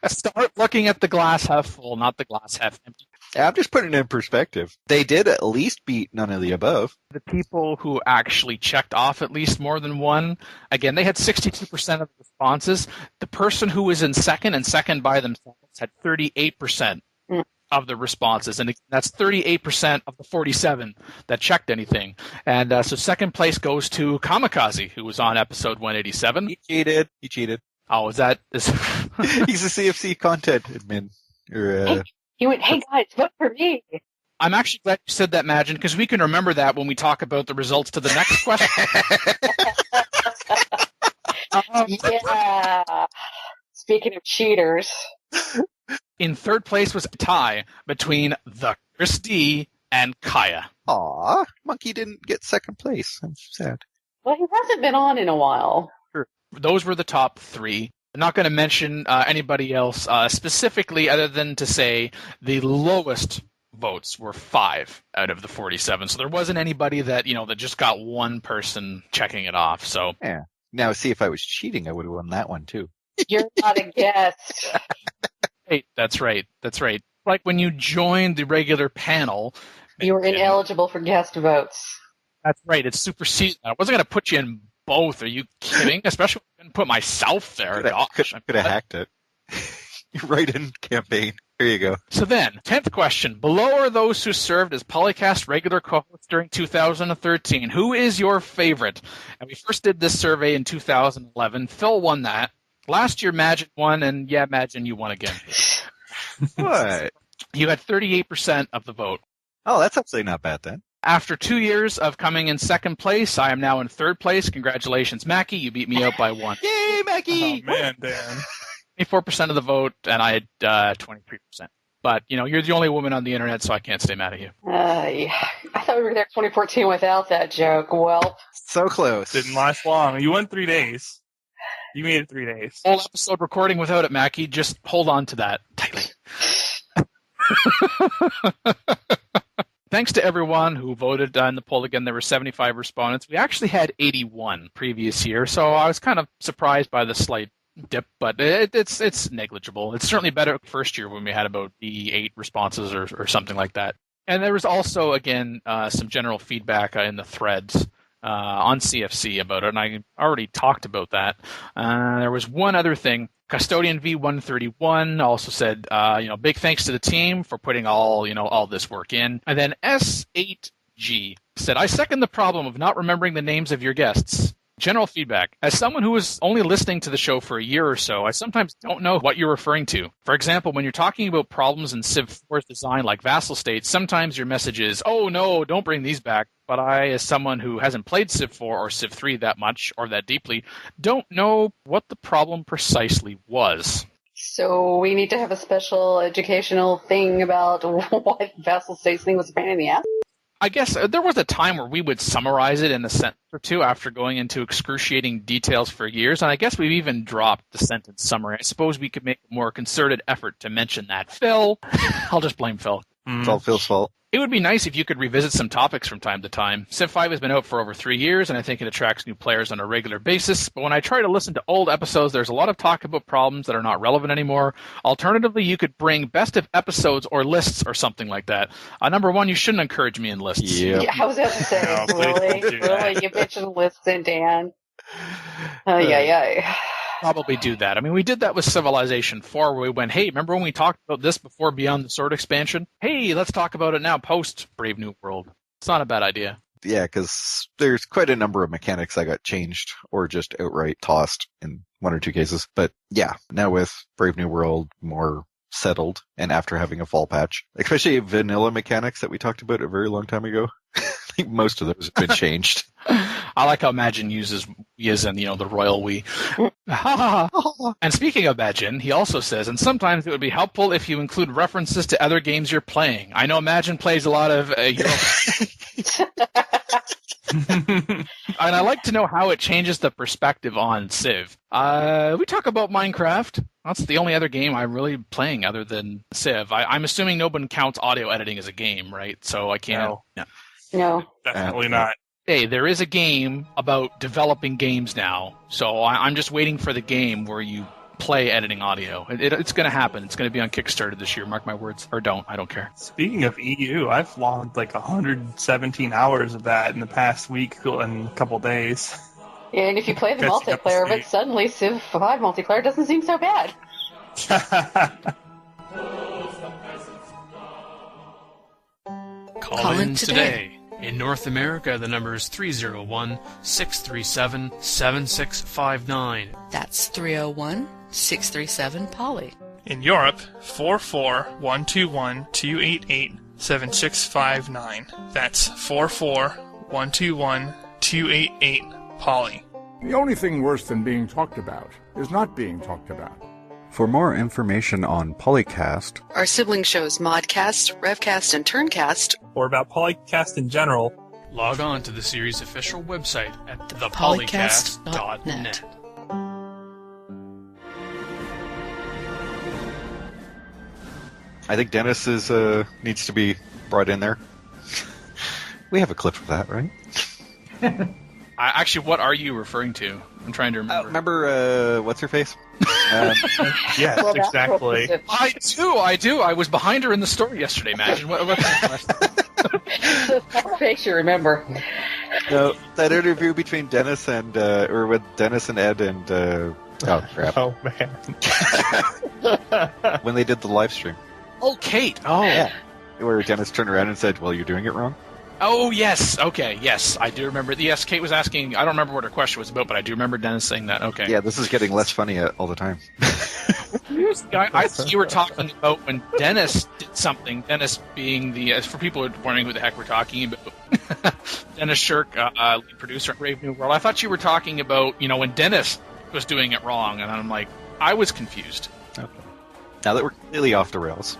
Start looking at the glass half full, not the glass half empty. I'm just putting it in perspective. They did at least beat none of the above. The people who actually checked off at least more than one, again, they had 62% of the responses. The person who was in second and second by themselves had 38% of the responses. And that's 38% of the 47 that checked anything. And so second place goes to Kamikaze, who was on episode 187. He cheated. Oh, is that... He's a CFC content admin. He went, hey guys, vote for me. I'm actually glad you said that, Magin, because we can remember that when we talk about the results to the next question. Yeah. Speaking of cheaters. In third place was a tie between the Chris D and Kaya. Aw, Monkey didn't get second place. I'm sad. Well, he hasn't been on in a while. Those were the top three. I'm not going to mention anybody else specifically other than to say the lowest votes were 5 out of the 47. So there wasn't anybody that, that just got one person checking it off. So yeah. Now, see, if I was cheating, I would have won that one, too. You're not a guest. Hey, that's right. That's right. Like when you joined the regular panel. You were ineligible for guest votes. That's right. It's superseded. I wasn't going to put you in both. Are you kidding? Especially if I didn't put myself there. Could have hacked it. Write-in campaign. Here you go. So then, 10th question. Below are those who served as PolyCast regular co-hosts during 2013. Who is your favorite? And we first did this survey in 2011. Phil won that. Last year, Magin won, and yeah, Magin, you won again. What? You had 38% of the vote. Oh, that's actually not bad then. After 2 years of coming in second place, I am now in third place. Congratulations, Mackie. You beat me out by 1. Yay, Mackie! Oh, man, Dan. 24% of the vote, and I had 23%. But, you're the only woman on the internet, so I can't stay mad at you. Yeah. I thought we were there 2014 without that joke. Well. So close. Didn't last long. You went 3 days. You made it 3 days. Whole episode recording without it, Mackie. Just hold on to that tightly. Thanks to everyone who voted in the poll. Again, there were 75 respondents. We actually had 81 previous year, so I was kind of surprised by the slight dip, but it's negligible. It's certainly better first year when we had about 8 responses or something like that. And there was also, again, some general feedback in the threads on CFC about it, and I already talked about that. There was one other thing. Custodian V131 also said, big thanks to the team for putting all this work in. And then S8G said, I second the problem of not remembering the names of your guests. General feedback. As someone who was only listening to the show for a year or so, I sometimes don't know what you're referring to. For example, when you're talking about problems in Civ 4's design like vassal states, sometimes your message is, oh no, don't bring these back. But I, as someone who hasn't played Civ 4 or Civ 3 that much or that deeply, don't know what the problem precisely was. So we need to have a special educational thing about why vassal states thing was a pain in the ass? I guess there was a time where we would summarize it in a sentence or two after going into excruciating details for years, and I guess we've even dropped the sentence summary. I suppose we could make a more concerted effort to mention that. Phil, I'll just blame Phil. It's all Phil's fault. It would be nice if you could revisit some topics from time to time. Civ 5 has been out for over 3 years, and I think it attracts new players on a regular basis. But when I try to listen to old episodes, there's a lot of talk about problems that are not relevant anymore. Alternatively, you could bring best of episodes or lists or something like that. Number one, you shouldn't encourage me in lists. Yeah, I was about to say, really, you mentioned lists in Dan. Yeah. Probably do that. I mean, we did that with Civilization 4 where we went, hey, remember when we talked about this before Beyond the Sword expansion? Hey, let's talk about it now post Brave New World. It's not a bad idea. Yeah, because there's quite a number of mechanics that got changed or just outright tossed in 1 or 2 cases. But yeah, now with Brave New World more settled and after having a fall patch, especially vanilla mechanics that we talked about a very long time ago, I think most of those have been changed. I like how Magin uses in, the royal we. And speaking of Magin, he also says, and sometimes it would be helpful if you include references to other games you're playing. I know Magin plays a lot of And I like to know how it changes the perspective on Civ. We talk about Minecraft. That's the only other game I'm really playing other than Civ. I'm assuming no one counts audio editing as a game, right? So I can't. No. Definitely not. Hey, there is a game about developing games now. So I'm just waiting for the game where you play editing audio. It's going to happen. It's going to be on Kickstarter this year. Mark my words. Or don't. I don't care. Speaking of EU, I've logged like 117 hours of that in the past week and a couple days. Yeah, and if you play the Catching up to multiplayer of it, speed. suddenly Civ 5 multiplayer doesn't seem so bad. Call in today. In North America, the number is 301-637-7659. That's 301-637-POLY. In Europe, 44-121-288-7659. That's 44-121-288-POLY. The only thing worse than being talked about is not being talked about. For more information on PolyCast, Our sibling shows Modcast, Revcast, and Turncast. Or about PolyCast in general. Log on to the series' official website at Polycast.net. thepolycast.net. I think Dennis needs to be brought in there. We have a clip of that, right? Actually, what are you referring to? I'm trying to remember. Remember, what's her face? Yes, Well, that's exactly. real specific. I do. I was behind her in the store yesterday, Imagine. The face you remember. No, that interview between Dennis and, or with Dennis and Ed and, oh crap. Oh, man. When they did the live stream. Oh, Kate. Oh. Yeah. Where Dennis turned around and said, well, you're doing it wrong. Oh, yes. Okay. Yes, I do remember. Yes, Kate was asking. I don't remember what her question was about, but I do remember Dennis saying that. Okay. Yeah, this is getting less funny all the time. You were talking about when Dennis did something. Dennis being for people who are wondering who the heck we're talking about, Dennis Shirk, lead producer at Brave New World. I thought you were talking about, when Dennis was doing it wrong, and I'm like, I was confused. Okay. Now that we're completely off the rails.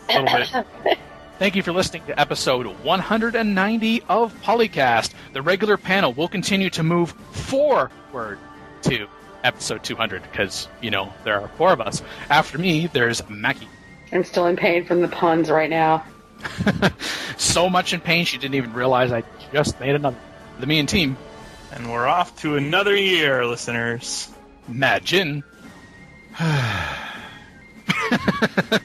A little bit. Thank you for listening to episode 190 of PolyCast. The regular panel will continue to move forward to episode 200 because, there are 4 of us. After me, there's Mackie. I'm still in pain from the puns right now. So much in pain she didn't even realize I just made another. The Me and Team. And we're off to another year, listeners. Imagine.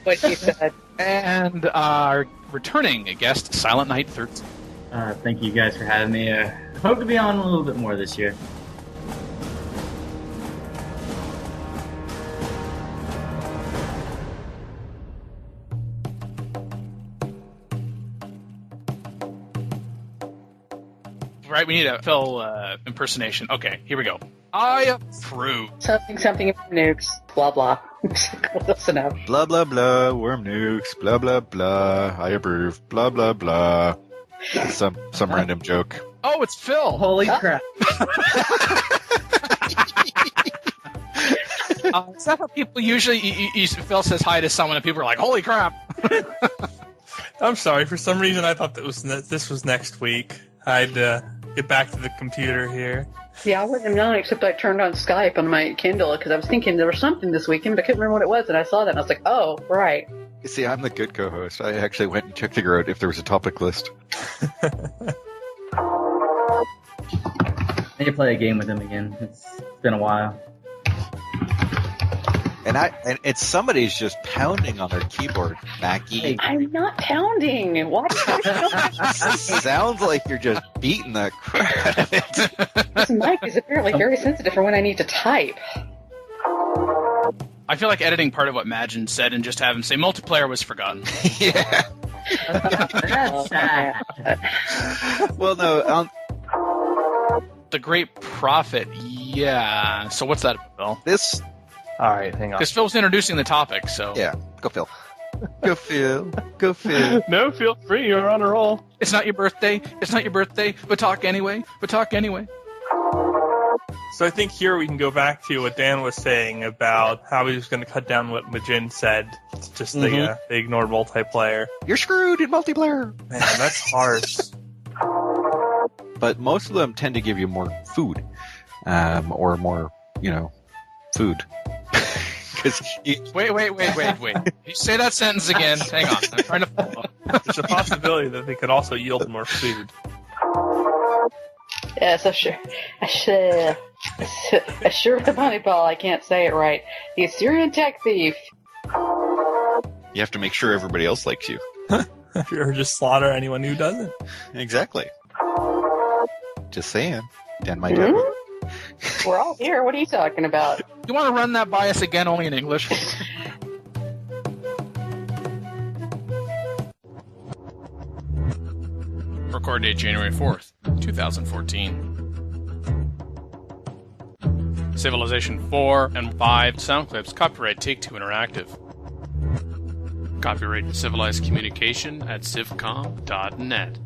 What you said. And our returning guest, Silent Night 13. Thank you guys for having me. I hope to be on a little bit more this year. Right, we need a Phil impersonation. Okay, here we go. I approve. Something about nukes. Blah, blah. Close enough. Blah, blah, blah, worm nukes, blah, blah, blah, I approve, blah, blah, blah. Some random joke. Oh, it's Phil. Holy crap. Is that how people usually, Phil says hi to someone and people are like, holy crap. I'm sorry. For some reason, I thought this was next week. I'd get back to the computer here. Yeah, I wouldn't have known except I turned on Skype on my Kindle because I was thinking there was something this weekend, but I couldn't remember what it was, and I saw that and I was like, oh, right. You see, I'm the good co-host. I actually went and checked to figure out if there was a topic list. I need to play a game with him again. It's been a while. And it's somebody's just pounding on their keyboard, Mackie. I'm not pounding. Why do you Sounds like you're just beating the crap out of it. This mic is apparently very sensitive for when I need to type. I feel like editing part of what Imagine said and just have him say multiplayer was forgotten. Yeah. That's sad. Well, no, The Great Prophet, yeah. So what's that about, Phil? this... All right, hang on. Because Phil's introducing the topic, so... Yeah, go Phil. Go Phil. Go Phil. No, feel free. You're on a roll. It's not your birthday. It's not your birthday. But talk anyway. But talk anyway. So I think here we can go back to what Dan was saying about how he was going to cut down what Majin said. It's just they ignored multiplayer. You're screwed in multiplayer. Man, that's harsh. but most of them tend to give you more food, or more, food. Wait. You say that sentence again. Hang on. I'm trying to follow. There's a possibility that they could also yield more food. Yes, I sure the money ball. I can't say it right. The Assyrian tech thief. You have to make sure everybody else likes you. Or just slaughter anyone who doesn't. Exactly. Just saying. Dan might have. We're all here. What are you talking about? You want to run that by us again, only in English? Record date January 4th, 2014. Civilization 4 and 5 sound clips. Copyright Take-Two Interactive. Copyright Civilized Communication at civcom.net.